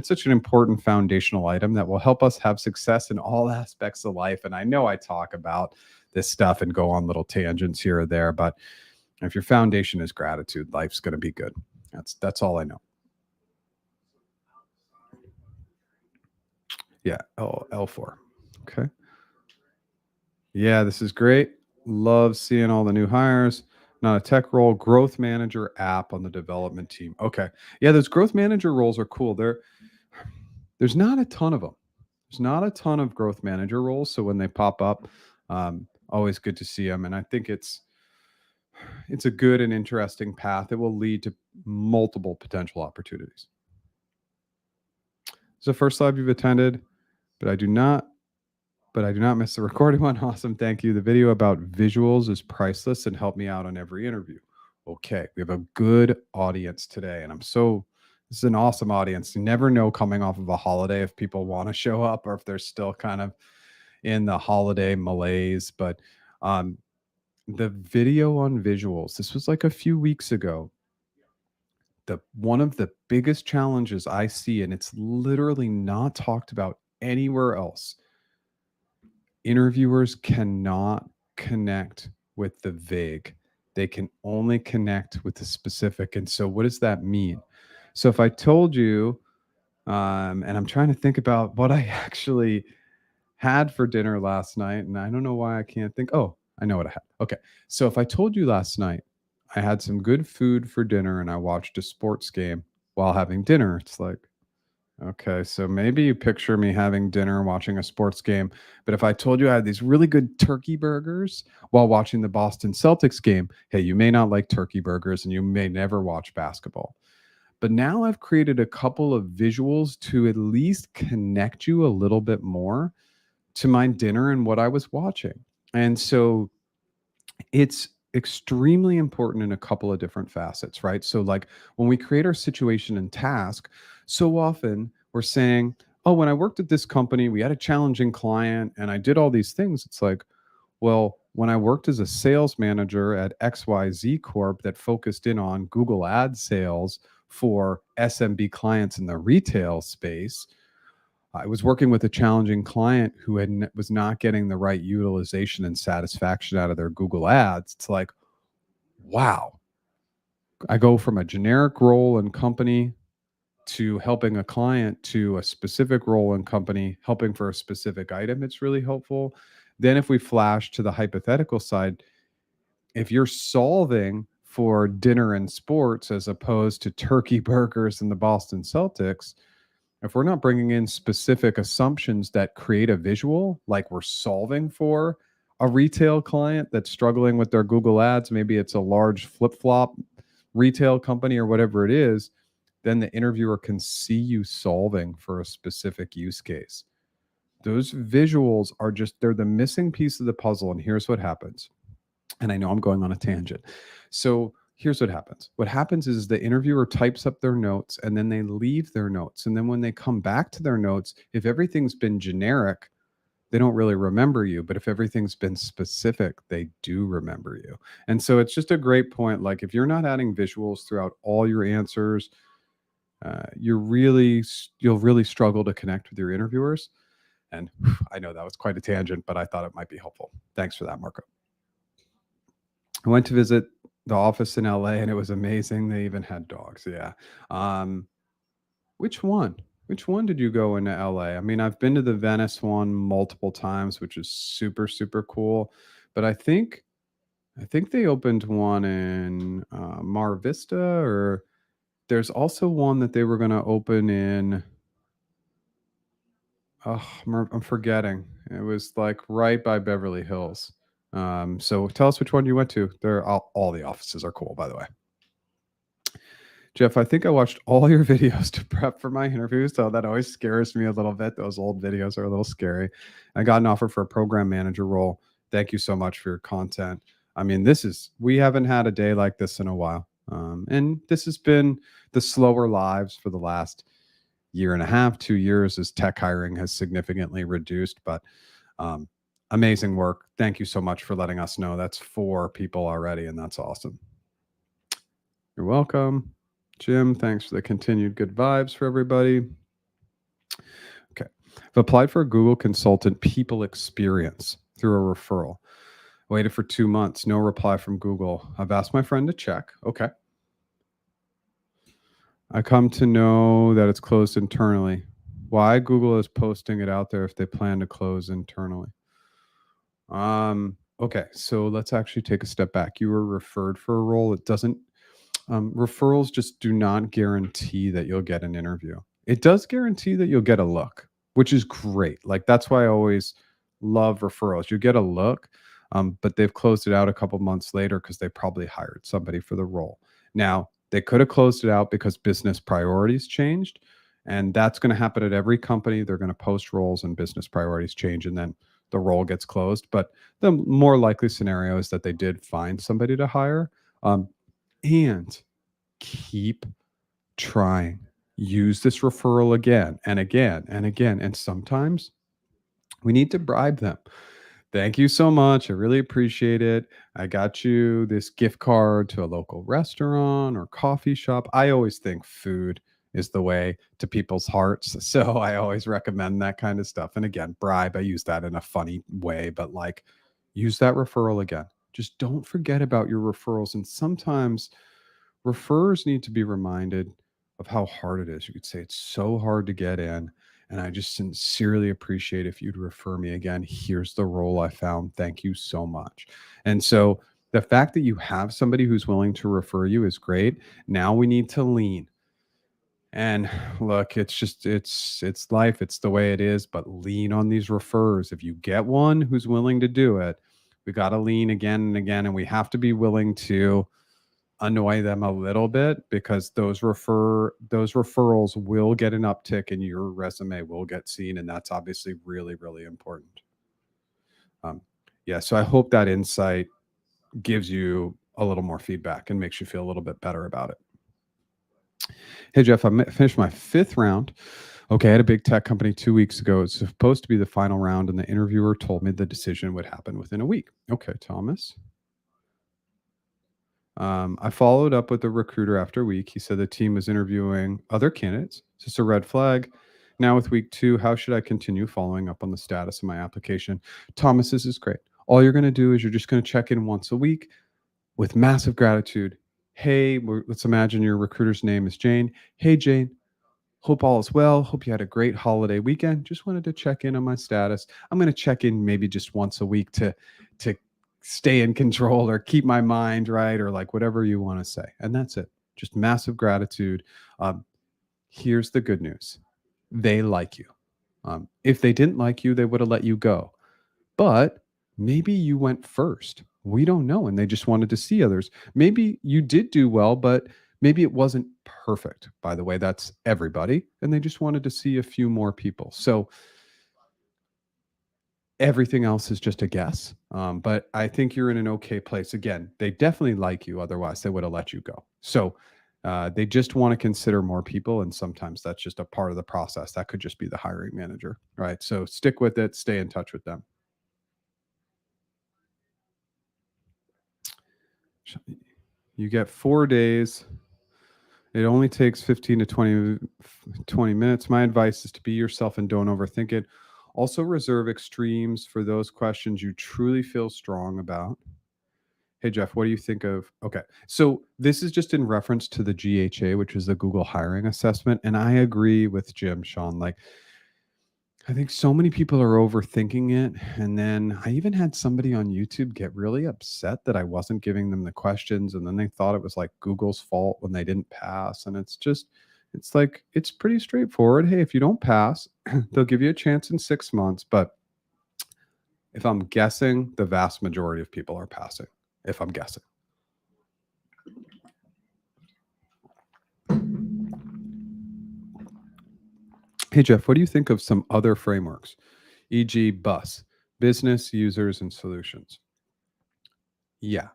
such an important foundational item that will help us have success in all aspects of life. And I know I talk about this stuff and go on little tangents here or there, but if your foundation is gratitude, life's going to be good. That's all I know. Yeah, L4. Okay. Yeah, this is great. Love seeing all the new hires. Not a tech role, growth manager app on the development team. Okay. Yeah, those growth manager roles are cool. There's not a ton of them. There's not a ton of growth manager roles. So when they pop up, always good to see them. And I think it's a good and interesting path that will lead to multiple potential opportunities. It's the first live you've attended, but I do not miss the recording one. Awesome. Thank you. The video about visuals is priceless and helped me out on every interview. Okay. We have a good audience today. And this is an awesome audience. You never know coming off of a holiday if people want to show up or if they're still kind of in the holiday malaise. But the video on visuals, this was like a few weeks ago. One of the biggest challenges I see, and it's literally not talked about anywhere else, interviewers cannot connect with the vague. They can only connect with the specific. And so, what does that mean? So, if I told you, and I'm trying to think about what I actually had for dinner last night, and I don't know why I can't think. Oh, I know what I had. Okay. So, if I told you last night I had some good food for dinner and I watched a sports game while having dinner, it's like, okay, so maybe you picture me having dinner, watching a sports game. But if I told you I had these really good turkey burgers while watching the Boston Celtics game, hey, you may not like turkey burgers and you may never watch basketball. But now I've created a couple of visuals to at least connect you a little bit more to my dinner and what I was watching. And so it's extremely important in a couple of different facets, right? So, like when we create our situation and task, so often we're saying, oh, when I worked at this company, we had a challenging client and I did all these things. It's like, well, when I worked as a sales manager at XYZ Corp that focused in on Google ad sales for SMB clients in the retail space. I was working with a challenging client who was not getting the right utilization and satisfaction out of their Google ads. It's like, wow, I go from a generic role and company to helping a client to a specific role and company, helping for a specific item. It's really helpful. Then, if we flash to the hypothetical side, if you're solving for dinner and sports as opposed to turkey burgers and the Boston Celtics, if we're not bringing in specific assumptions that create a visual, like we're solving for a retail client that's struggling with their Google ads, maybe it's a large flip flop retail company or whatever it is, then the interviewer can see you solving for a specific use case. Those visuals are they're the missing piece of the puzzle. And here's what happens. And I know I'm going on a tangent. So here's what happens. What happens is the interviewer types up their notes and then they leave their notes. And then when they come back to their notes, if everything's been generic, they don't really remember you. But if everything's been specific, they do remember you. And so it's just a great point. Like if you're not adding visuals throughout all your answers, you'll really struggle to connect with your interviewers. And I know that was quite a tangent, but I thought it might be helpful. Thanks for that, Marco. I went to visit the office in LA and it was amazing. They even had dogs. Yeah. Which one? Which one did you go into LA? I mean, I've been to the Venice one multiple times, which is super, super cool. But I think they opened one in Mar Vista, or there's also one that they were going to open in. Oh, I'm forgetting. It was like right by Beverly Hills. So tell us which one you went to. They're all the offices are cool, by the way. Jeff, I think I watched all your videos to prep for my interview, so that always scares me a little bit. Those old videos are a little scary. I got an offer for a program manager role. Thank you so much for your content. I mean, we haven't had a day like this in a while. And this has been the slower lives for the last year and a half, 2 years, as tech hiring has significantly reduced. But amazing work. Thank you so much for letting us know. That's 4 people already, and that's awesome. You're welcome. Jim, thanks for the continued good vibes for everybody. Okay. I've applied for a Google Consultant People Experience through a referral. Waited for 2 months. No reply from Google. I've asked my friend to check. Okay. I come to know that it's closed internally. Why Google is posting it out there if they plan to close internally? Okay, so let's actually take a step back. You were referred for a role. It doesn't referrals just do not guarantee that you'll get an interview. It does guarantee that you'll get a look, which is great. Like that's why I always love referrals. You get a look, but they've closed it out a couple months later because they probably hired somebody for the role. Now, they could have closed it out because business priorities changed. And that's going to happen at every company. They're going to post roles and business priorities change, and then the role gets closed. But the more likely scenario is that they did find somebody to hire. And keep trying. Use this referral again and again and again. And sometimes we need to bribe them. Thank you so much. I really appreciate it. I got you this gift card to a local restaurant or coffee shop. I always think food is the way to people's hearts. So I always recommend that kind of stuff. And again, bribe, I use that in a funny way, but like use that referral again. Just don't forget about your referrals. And sometimes referrers need to be reminded of how hard it is. You could say it's so hard to get in. And I just sincerely appreciate if you'd refer me again. Here's the role I found. Thank you so much. And so the fact that you have somebody who's willing to refer you is great. Now we need to lean. And look, it's life. It's the way it is, but lean on these referrers. If you get one who's willing to do it, we got to lean again and again. And we have to be willing to annoy them a little bit, because those referrals will get an uptick and your resume will get seen, and that's obviously really, really important. Yeah, so I hope that insight gives you a little more feedback and makes you feel a little bit better about it. Hey Jeff, I finished my 5th round. Okay, I had a big tech company 2 weeks ago. It's supposed to be the final round, and the interviewer told me the decision would happen within a week. Okay, Thomas. I followed up with the recruiter after a week. He said the team was interviewing other candidates. Just a red flag. Now, with week two, how should I continue following up on the status of my application? Thomas, this is great. All you're going to do is you're just going to check in once a week with massive gratitude. Hey, let's imagine your recruiter's name is Jane. Hey, Jane, hope all is well. Hope you had a great holiday weekend. Just wanted to check in on my status. I'm going to check in maybe just once a week to stay in control or keep my mind right or like whatever you want to say. And that's it. Just massive gratitude. Um, Here's the good news. They like you. If they didn't like you, they would have let you go. But maybe you went first. We don't know. And they just wanted to see others. Maybe you did do well, but maybe it wasn't perfect. By the way, that's everybody. And they just wanted to see a few more people. So everything else is just a guess. But I think you're in an okay place. Again, they definitely like you. Otherwise, they would have let you go. So they just want to consider more people. And sometimes that's just a part of the process. That could just be the hiring manager. Right. So stick with it, stay in touch with them. You get 4 days. It only takes 15 to 20 minutes. My advice is to be yourself and don't overthink it. Also, reserve extremes for those questions you truly feel strong about. Hey, Jeff, what do you think of? Okay. So, this is just in reference to the GHA, which is the Google hiring assessment. And I agree with Jim, Sean. Like, I think so many people are overthinking it. And then I even had somebody on YouTube get really upset that I wasn't giving them the questions. And then they thought it was like Google's fault when they didn't pass. And it's just, it's like, it's pretty straightforward. Hey, if you don't pass, they'll give you a chance in 6 months. But if I'm guessing, the vast majority of people are passing, if I'm guessing. Hey, Jeff, what do you think of some other frameworks, e.g., BUS, business, users, and solutions? Yeah.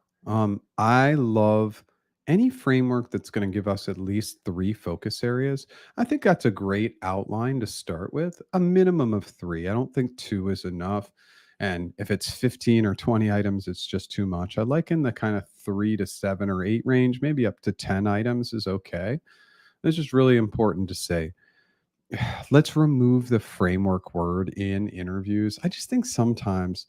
I love any framework that's going to give us at least three focus areas. I think that's a great outline to start with, a minimum of three. I don't think two is enough. And if it's 15 or 20 items, it's just too much. I like in the kind of 3 to 7 or 8 range, maybe up to 10 items is okay. It's just really important to say, let's remove the framework word in interviews. I just think sometimes,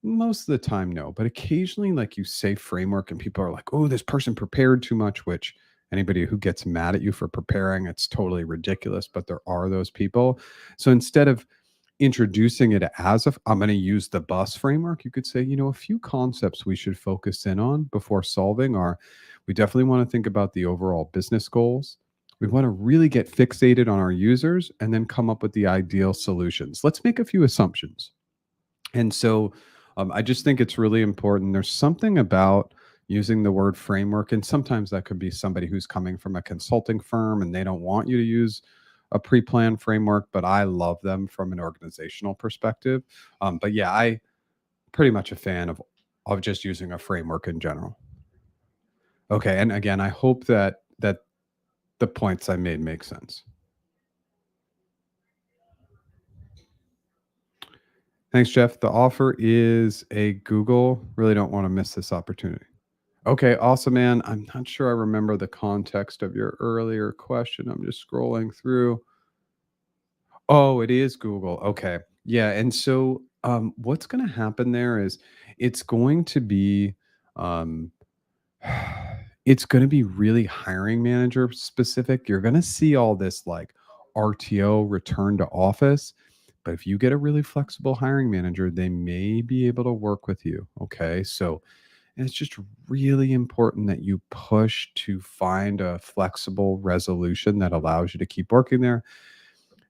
most of the time, no, but occasionally, like you say framework, and people are like, oh, this person prepared too much, which anybody who gets mad at you for preparing, it's totally ridiculous, but there are those people. So instead of introducing it as if I'm going to use the bus framework, you could say, a few concepts we should focus in on before solving are we definitely want to think about the overall business goals. We want to really get fixated on our users and then come up with the ideal solutions. Let's make a few assumptions. And so I just think it's really important. There's something about using the word framework, and sometimes that could be somebody who's coming from a consulting firm and they don't want you to use a pre-planned framework, but I love them from an organizational perspective. But yeah, I pretty much a fan of just using a framework in general. Okay, and again, I hope that the points I made make sense. Thanks, Jeff. The offer is a Google. Really don't want to miss this opportunity. Okay, awesome, man. I'm not sure I remember the context of your earlier question. I'm just scrolling through. Oh, it is Google. Okay. Yeah. And so what's going to happen there is it's going to be um, it's going to be really hiring manager specific. You're going to see all this like RTO, return to office. But if you get a really flexible hiring manager, they may be able to work with you. Okay. So it's just really important that you push to find a flexible resolution that allows you to keep working there.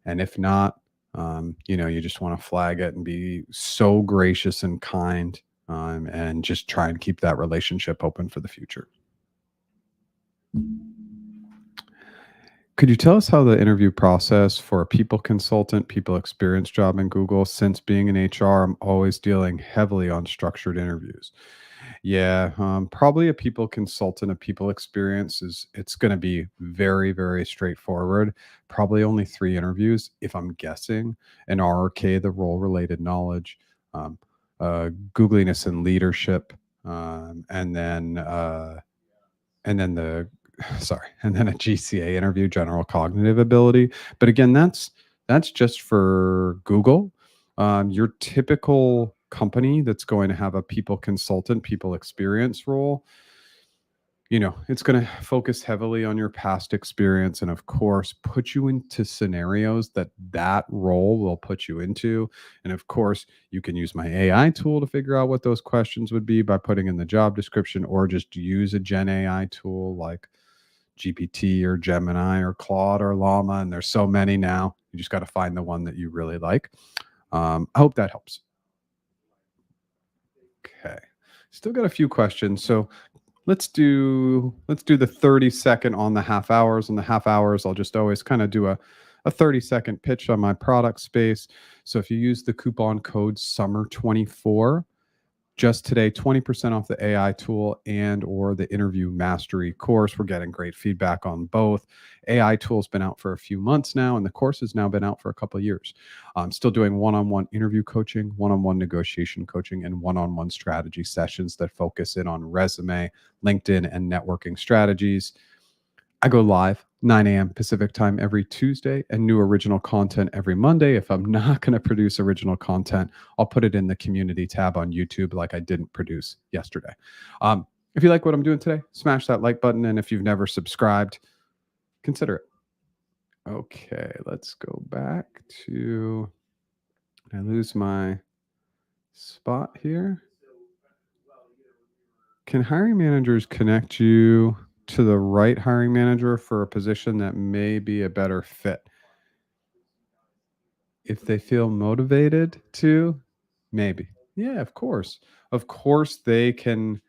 And if not, you just want to flag it and be so gracious and kind, and just try and keep that relationship open for the future. Could you tell us how the interview process for a people consultant, people experience job in Google? Since being in HR, I'm always dealing heavily on structured interviews. Yeah, probably a people consultant, a people experience is it's going to be very, very straightforward. Probably only 3 interviews, if I'm guessing. An RRK, the role related knowledge, um, Googliness and leadership, and then and then and then a GCA interview, general cognitive ability. But again, that's just for Google. Your typical company that's going to have a people consultant, people experience role, it's going to focus heavily on your past experience and, of course, put you into scenarios that role will put you into. And of course, you can use my AI tool to figure out what those questions would be by putting in the job description, or just use a Gen AI tool like GPT or Gemini or Claude or Llama. And there's so many now. You just got to find the one that you really like. I hope that helps. Okay. Still got a few questions. So let's do the 30-second on the half hours. On the half hours, I'll just always kind of do a 30-second pitch on my product space. So if you use the coupon code summer24, just today, 20% off the AI tool and or the interview mastery course. We're getting great feedback on both. AI tool's been out for a few months now, and the course has now been out for a couple of years. I'm still doing one-on-one interview coaching, one-on-one negotiation coaching, and one-on-one strategy sessions that focus in on resume, LinkedIn, and networking strategies. I go live 9 a.m. Pacific time every Tuesday, and new original content every Monday. If I'm not going to produce original content, I'll put it in the community tab on YouTube like I didn't produce yesterday. If you like what I'm doing today, smash that like button. And if you've never subscribed, consider it. Okay, let's go back to, I lose my spot here. Can hiring managers connect you to the right hiring manager for a position that may be a better fit? If they feel motivated to, maybe. Yeah, of course. Of course they can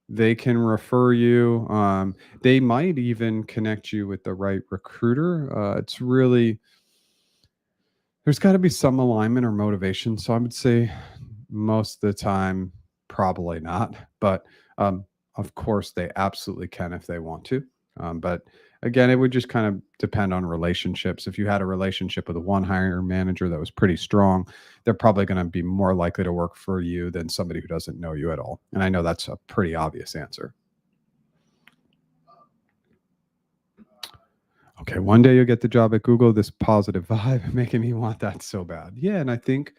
refer you. They might even connect you with the right recruiter. It's really, there's got to be some alignment or motivation. So I would say most of the time, probably not. But of course, they absolutely can if they want to. But again, it would just kind of depend on relationships. If you had a relationship with a one hiring manager that was pretty strong, they're probably going to be more likely to work for you than somebody who doesn't know you at all. And I know that's a pretty obvious answer. Okay, one day you'll get the job at Google. This positive vibe making me want that so bad. Yeah, and I think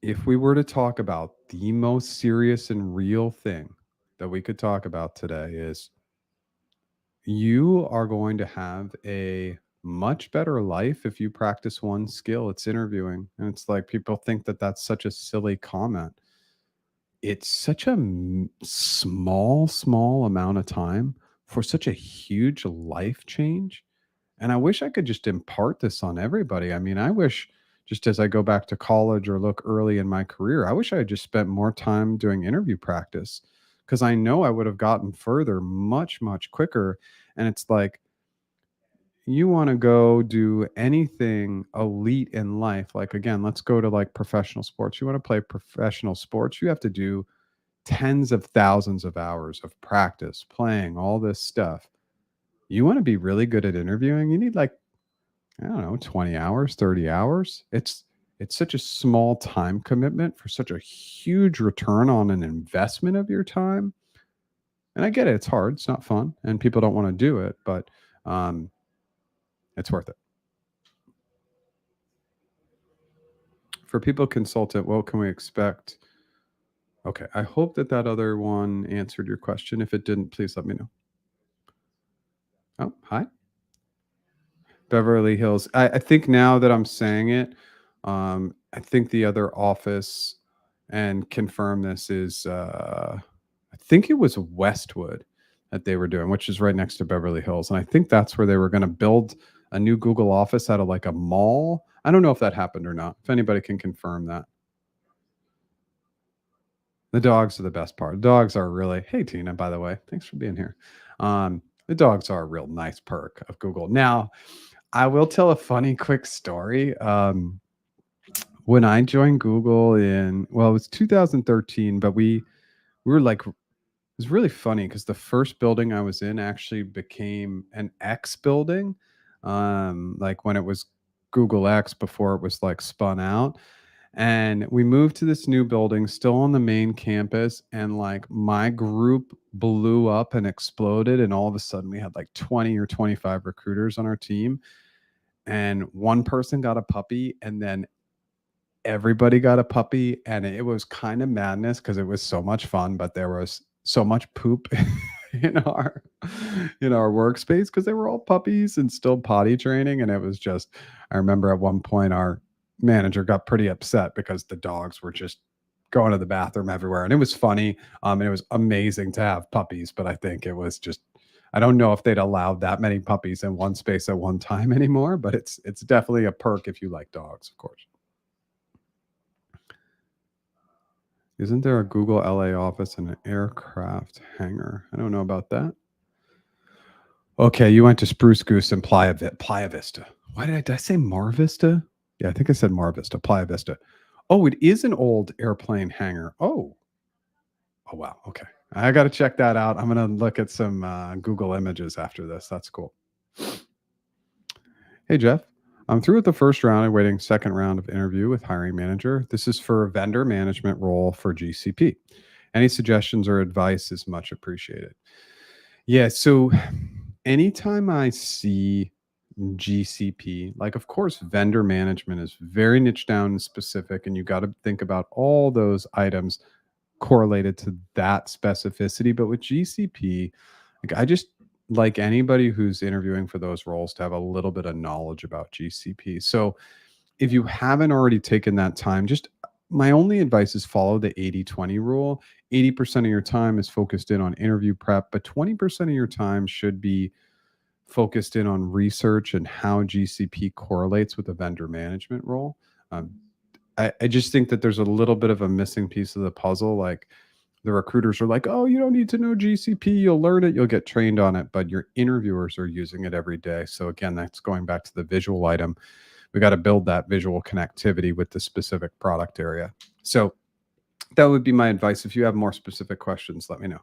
if we were to talk about the most serious and real thing that we could talk about today, is you are going to have a much better life if you practice one skill. It's interviewing. And it's like people think that that's such a silly comment. It's such a small amount of time for such a huge life change. And I wish I could just impart this on everybody. I mean, I wish, just as I go back to college or look early in my career, I wish I had just spent more time doing interview practice, because I know I would have gotten further much quicker. And it's like, you want to go do anything elite in life. Like, again, let's go to like professional sports. You want to play professional sports, you have to do tens of thousands of hours of practice, playing all this stuff. You want to be really good at interviewing, you need like, I don't know, 20 hours, 30 hours. It's such a small time commitment for such a huge return on an investment of your time. And I get it, it's hard, it's not fun, and people don't want to do it, but it's worth it. For people consultant, what can we expect? Okay, I hope that other one answered your question. If it didn't, please let me know. Oh, hi. Beverly Hills. I think now that I'm saying it, I think the other office, and confirm this, is I think it was Westwood that they were doing, which is right next to Beverly Hills. And I think that's where they were going to build a new Google office out of like a mall. I don't know if that happened or not. If anybody can confirm that. The dogs are the best part. Dogs are really, hey Tina, by the way, thanks for being here. The dogs are a real nice perk of Google. Now, I will tell a funny quick story. When I joined Google in, well, it was 2013, but we were like, it was really funny because the first building I was in actually became an X building. Like when it was Google X before it was like spun out. And we moved to this new building, still on the main campus, and like my group blew up and exploded. And all of a sudden, we had like 20 or 25 recruiters on our team, and one person got a puppy, and then everybody got a puppy, and it was kind of madness because it was so much fun, but there was so much poop in our workspace because they were all puppies and still potty training. And it was just, I remember at one point our manager got pretty upset because the dogs were just going to the bathroom everywhere. And it was funny. And it was amazing to have puppies, but I think it was just, I don't know if they'd allowed that many puppies in one space at one time anymore, but it's definitely a perk if you like dogs, of course. Isn't there a Google LA office and an aircraft hangar? I don't know about that. Okay, you went to Spruce Goose and Playa Vista. Did I say Mar Vista? Yeah, I think I said Mar Vista, Playa Vista. Oh, it is an old airplane hangar. Oh wow. Okay, I got to check that out. I'm gonna look at some Google images after this. That's cool. Hey Jeff, I'm through with the first round and waiting second round of interview with hiring manager. This is for a vendor management role for GCP. Any suggestions or advice is much appreciated. Yeah, so anytime I see GCP, like of course vendor management is very niche down and specific, and you got to think about all those items correlated to that specificity. But with GCP, like I just like anybody who's interviewing for those roles to have a little bit of knowledge about GCP. So if you haven't already taken that time, just my only advice is follow the 80-20 rule. 80% of your time is focused in on interview prep, but 20% of your time should be focused in on research and how GCP correlates with a vendor management role. Um, I just think that there's a little bit of a missing piece of the puzzle. Like the recruiters are like, oh, you don't need to know GCP. You'll learn it. You'll get trained on it. But your interviewers are using it every day. So again, that's going back to the visual item. We got to build that visual connectivity with the specific product area. So that would be my advice. If you have more specific questions, let me know.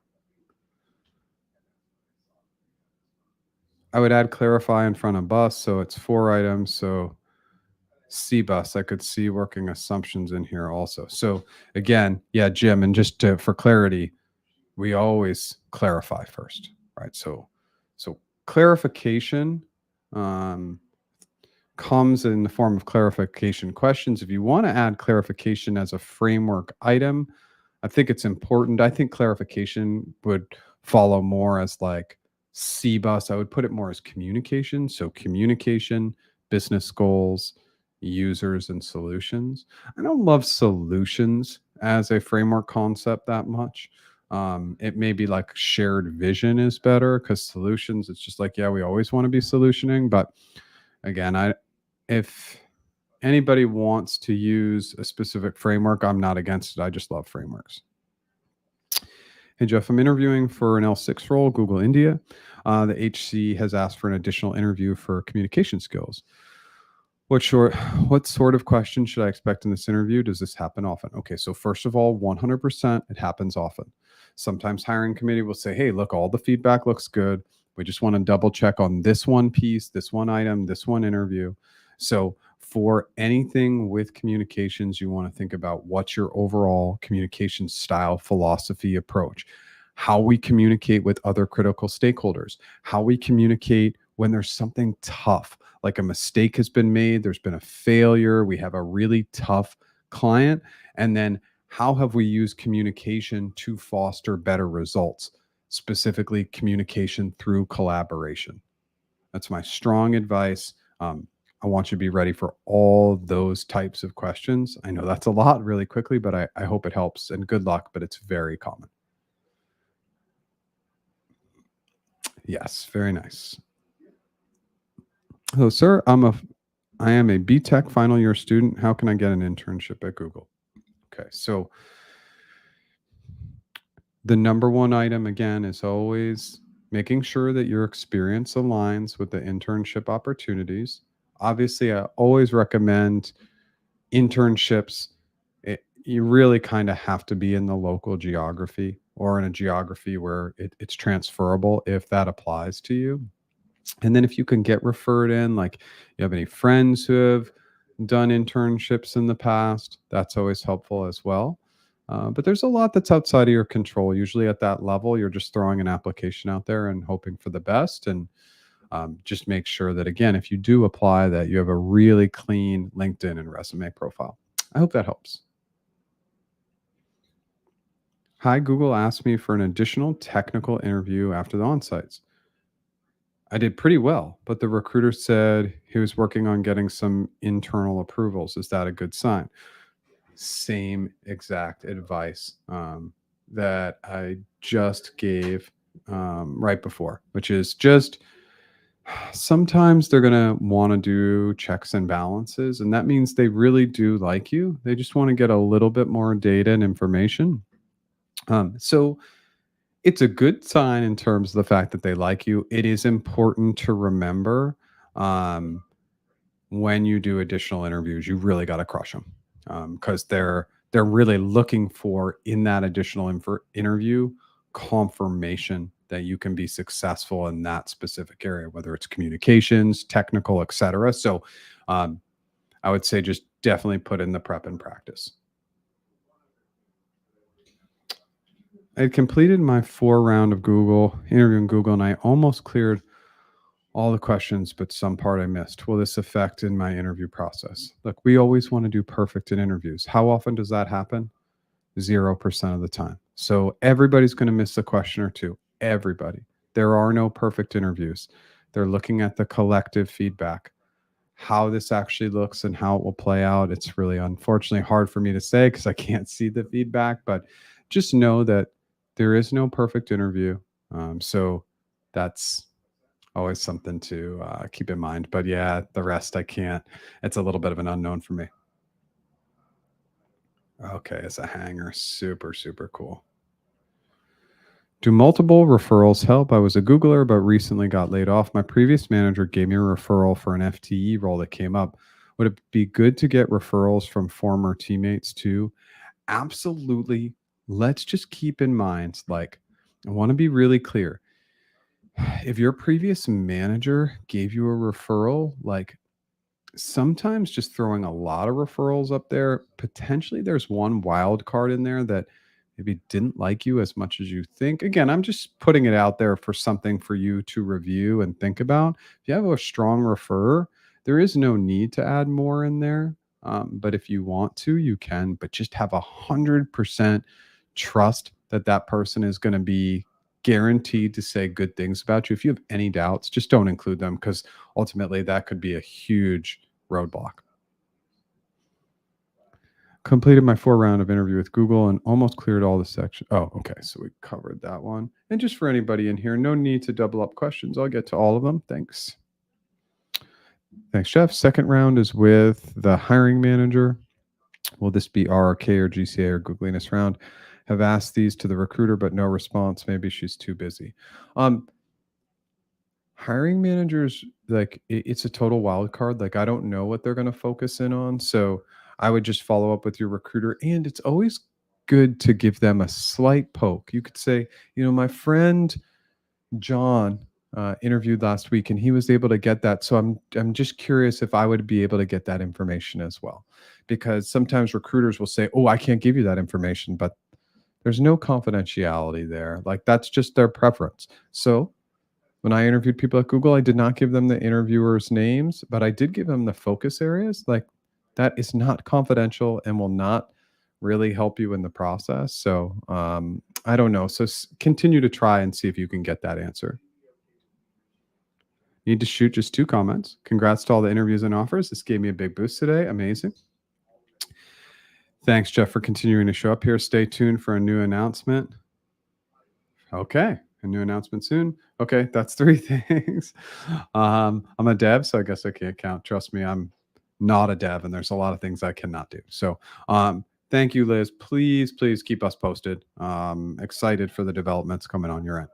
I would add clarify in front of bus. So it's 4 items. So C bus, I could see working assumptions in here also. So again, yeah, Jim, and just for clarity, we always clarify first, right? So clarification um, comes in the form of clarification questions. If you want to add clarification as a framework item, I think it's important. I think clarification would follow more as like C bus. I would put it more as communication. So communication, business goals, users, and solutions. I don't love solutions as a framework concept that much. It may be like shared vision is better because solutions, it's just like, yeah, we always want to be solutioning. But again, if anybody wants to use a specific framework, I'm not against it. I just love frameworks. Hey, Jeff, I'm interviewing for an L6 role, Google India. The HC has asked for an additional interview for communication skills. What sort of questions should I expect in this interview? Does this happen often? Okay, so first of all, 100%, it happens often. Sometimes hiring committee will say, hey, look, all the feedback looks good. We just want to double check on this one piece, this one item, this one interview. So for anything with communications, you want to think about what's your overall communication style, philosophy, approach, how we communicate with other critical stakeholders, how we communicate when there's something tough, like a mistake has been made, there's been a failure, we have a really tough client, and then how have we used communication to foster better results, specifically communication through collaboration. That's my strong advice. I want you to be ready for all those types of questions. I know that's a lot really quickly, but I hope it helps, and good luck, but it's very common. Yes, very nice. Hello, sir. I am a BTech final year student. How can I get an internship at Google? Okay, so the number one item again is always making sure that your experience aligns with the internship opportunities. Obviously, I always recommend internships. You really kind of have to be in the local geography or in a geography where it's transferable if that applies to you. And then if you can get referred in, like you have any friends who have done internships in the past. That's always helpful as well. But there's a lot that's outside of your control. Usually at that level, you're just throwing an application out there and hoping for the best. And just make sure that, again, if you do apply, that you have a really clean LinkedIn and resume profile. I hope that helps. Hi, Google asked me for an additional technical interview after the on-sites. I did pretty well, but the recruiter said he was working on getting some internal approvals. Is that a good sign? Same exact advice that I just gave right before, which is just sometimes they're going to want to do checks and balances. And that means they really do like you. They just want to get a little bit more data and information. So it's a good sign in terms of the fact that they like you. It is important to remember um, when you do additional interviews, you really got to crush them because they're really looking for in that additional interview confirmation that you can be successful in that specific area, whether it's communications, technical, etc. So um, I would say just definitely put in the prep and practice. I had completed my 4 round of Google interviewing Google, and I almost cleared all the questions, but some part I missed. Will this affect in my interview process? Look, we always want to do perfect in interviews. How often does that happen? 0% of the time. So everybody's going to miss a question or two. Everybody. There are no perfect interviews. They're looking at the collective feedback. How this actually looks and how it will play out, it's really unfortunately hard for me to say because I can't see the feedback, but just know that there is no perfect interview. So that's always something to keep in mind. But yeah, the rest I can't. It's a little bit of an unknown for me. Okay, it's a hanger. Super, super cool. Do multiple referrals help? I was a Googler, but recently got laid off. My previous manager gave me a referral for an FTE role that came up. Would it be good to get referrals from former teammates too? Absolutely. Let's just keep in mind, like, I want to be really clear. If your previous manager gave you a referral, like, sometimes just throwing a lot of referrals up there, potentially there's one wild card in there that maybe didn't like you as much as you think. Again, I'm just putting it out there for something for you to review and think about. If you have a strong referrer, there is no need to add more in there. But if you want to, you can, but just have 100% trust that that person is going to be guaranteed to say good things about you. If you have any doubts, just don't include them because ultimately that could be a huge roadblock. Completed my 4 round of interview with Google and almost cleared all the section. Oh, okay. So we covered that one. And just for anybody in here, no need to double up questions. I'll get to all of them. Thanks. Thanks, Jeff. Second round is with the hiring manager. Will this be RRK or GCA or Googliness round? Have asked these to the recruiter, but no response. Maybe she's too busy. Hiring managers, like it's a total wild card. Like I don't know what they're going to focus in on. So I would just follow up with your recruiter. And it's always good to give them a slight poke. You could say, my friend John interviewed last week and he was able to get that. So I'm just curious if I would be able to get that information as well. Because sometimes recruiters will say, oh, I can't give you that information, but there's no confidentiality there. Like that's just their preference. So when I interviewed people at Google, I did not give them the interviewers' names, but I did give them the focus areas. Like that is not confidential and will not really help you in the process. So I don't know. So continue to try and see if you can get that answer. Need to shoot just 2 comments. Congrats to all the interviews and offers. This gave me a big boost today. Amazing. Thanks, Jeff, for continuing to show up here. Stay tuned for a new announcement. Okay. A new announcement soon. Okay, that's 3 things. I'm a dev, so I guess I can't count. Trust me, I'm not a dev, and there's a lot of things I cannot do. So, thank you, Liz. Please, please keep us posted. Excited for the developments coming on your end.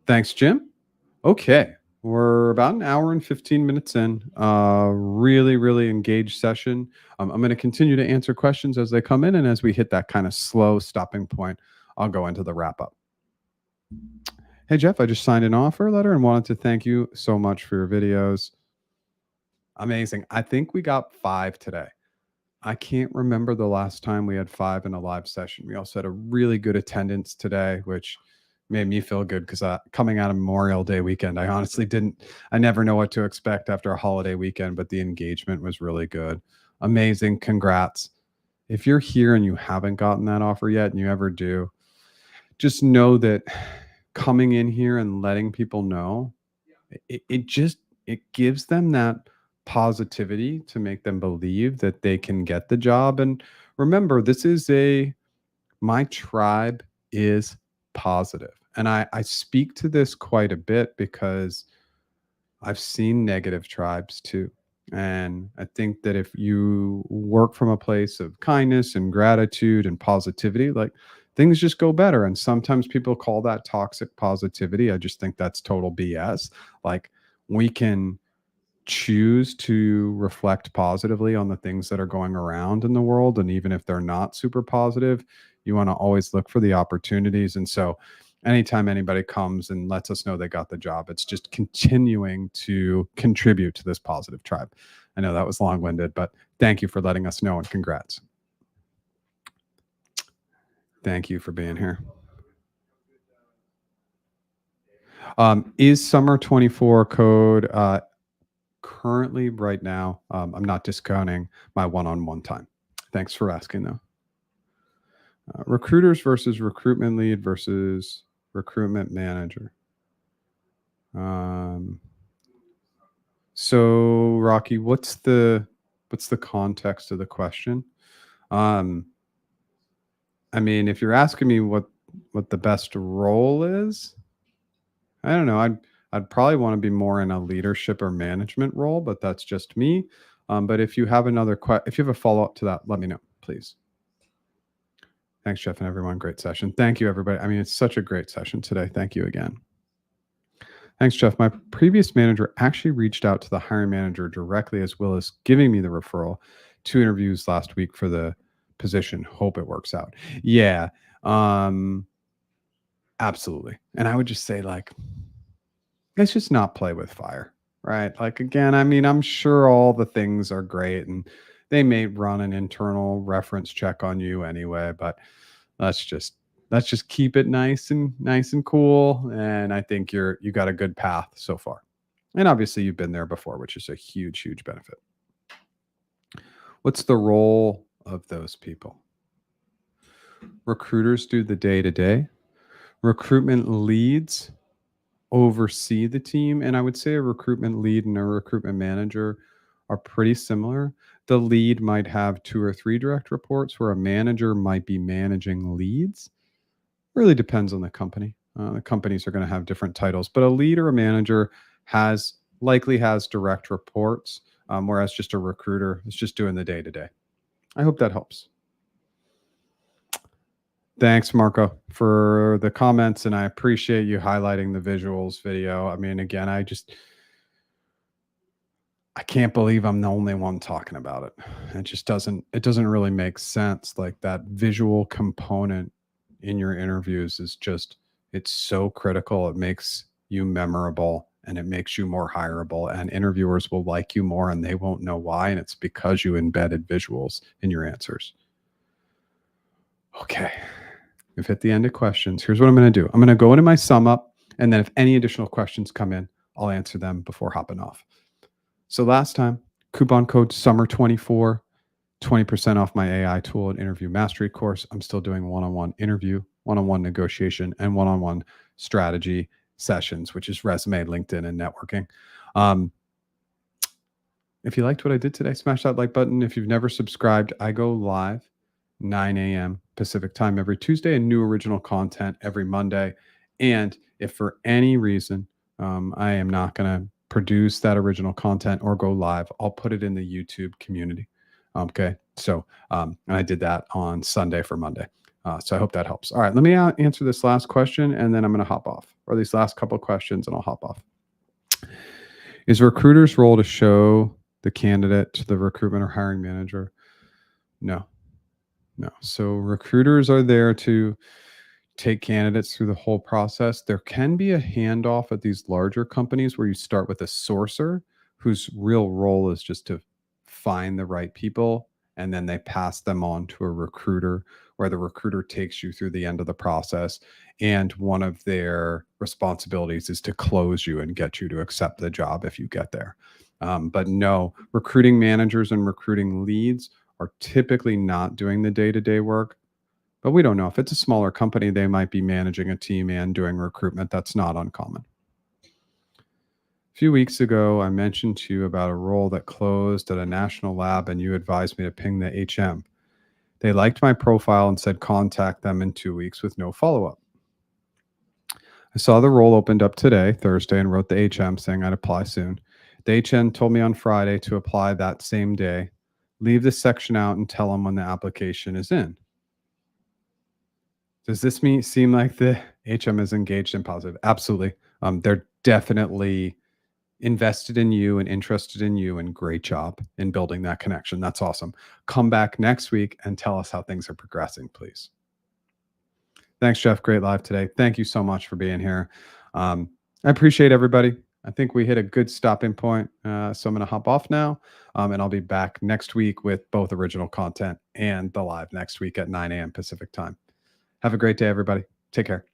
Thanks, Jim. Okay, we're about an hour and 15 minutes in. Really, really engaged session. I'm going to continue to answer questions as they come in, and as we hit that kind of slow stopping point, I'll go into the wrap up. Hey, Jeff, I just signed an offer letter and wanted to thank you so much for your videos. Amazing. I think we got 5 today. I can't remember the last time we had 5 in a live session. We also had a really good attendance today, which made me feel good because coming out of Memorial Day weekend, I honestly didn't I never know what to expect after a holiday weekend, but the engagement was really good. Amazing. Congrats. If you're here and you haven't gotten that offer yet and you ever do, just know that coming in here and letting people know, it just it gives them that positivity to make them believe that they can get the job. And remember, this is a my tribe is positive. And I speak to this quite a bit because I've seen negative tribes too. And I think that if you work from a place of kindness and gratitude and positivity, like things just go better. And sometimes people call that toxic positivity. I just think that's total BS. Like we can choose to reflect positively on the things that are going around in the world. And even if they're not super positive, you want to always look for the opportunities. And so, anytime anybody comes and lets us know they got the job, it's just continuing to contribute to this positive tribe. I know that was long winded, but thank you for letting us know and congrats. Thank you for being here. Is summer 24 code currently right now? I'm not discounting my one-on-one time. Thanks for asking though. Recruiters versus recruitment lead versus recruitment manager. Um, so Rocky, what's the context of the question? Um, I mean, if you're asking me what the best role is, I don't know. I'd probably want to be more in a leadership or management role, but that's just me. But if you have if you have a follow up to that, let me know, please. Thanks, Jeff, and everyone. Great session. Thank you, everybody. I mean, it's such a great session today. Thank you again. Thanks, Jeff. My previous manager actually reached out to the hiring manager directly, as well as giving me the referral. 2 interviews last week for the position. Hope it works out. Yeah, um, absolutely. And I would just say, like, let's just not play with fire, right? Like, again, I mean, I'm sure all the things are great, and they may run an internal reference check on you anyway, but let's just let's just keep it nice and cool. And I think you got a good path so far. And obviously you've been there before, which is a huge benefit. What's the role of those people? Recruiters do the day to day. Recruitment leads oversee the team. And I would say a recruitment lead and a recruitment manager are pretty similar. The lead might have 2 or 3 direct reports, where a manager might be managing leads. Really depends on the company. The companies are going to have different titles, but a lead or a manager likely has direct reports, whereas just a recruiter is just doing the day to day. I hope that helps. Thanks, Marco, for the comments, and I appreciate you highlighting the visuals video. I mean, again, I can't believe I'm the only one talking about it. It doesn't really make sense. Like that visual component in your interviews is just it's so critical. It makes you memorable and it makes you more hireable, and interviewers will like you more and they won't know why, and it's because you embedded visuals in your answers. Okay. We've hit the end of questions. Here's what I'm going to do. I'm going to go into my sum up, and then if any additional questions come in, I'll answer them before hopping off. So last time, coupon code SUMMER24, 20% off my AI tool and interview mastery course. I'm still doing one-on-one interview, one-on-one negotiation, and one-on-one strategy sessions, which is resume, LinkedIn, and networking. If you liked what I did today, smash that like button. If you've never subscribed, I go live 9 a.m. Pacific time every Tuesday, and new original content every Monday. And if for any reason I am not going to produce that original content or go live, I'll put it in the YouTube community. Okay. So, and I did that on Sunday for Monday. So I hope that helps. All right. Let me answer this last question, and then I'm going to hop off, or these last couple of questions, and I'll hop off. Is recruiter's role to show the candidate to the recruitment or hiring manager? No. So recruiters are there to take candidates through the whole process. There can be a handoff at these larger companies where you start with a sourcer whose real role is just to find the right people, and then they pass them on to a recruiter, where the recruiter takes you through the end of the process. And one of their responsibilities is to close you and get you to accept the job if you get there. But no, recruiting managers and recruiting leads are typically not doing the day-to-day work. But we don't know. If it's a smaller company, they might be managing a team and doing recruitment. That's not uncommon. A few weeks ago, I mentioned to you about a role that closed at a national lab, and you advised me to ping the HM. They liked my profile and said contact them in 2 weeks with no follow up. I saw the role opened up today, Thursday, and wrote the HM saying I'd apply soon. The HM told me on Friday to apply that same day. Leave this section out and tell them when the application is in. Does this seem like the HM is engaged and positive? Absolutely. They're definitely invested in you and interested in you, and great job in building that connection. That's awesome. Come back next week and tell us how things are progressing, please. Thanks, Jeff. Great live today. Thank you so much for being here. I appreciate everybody. I think we hit a good stopping point. So I'm going to hop off now, and I'll be back next week with both original content and the live next week at 9 a.m. Pacific time. Have a great day, everybody. Take care.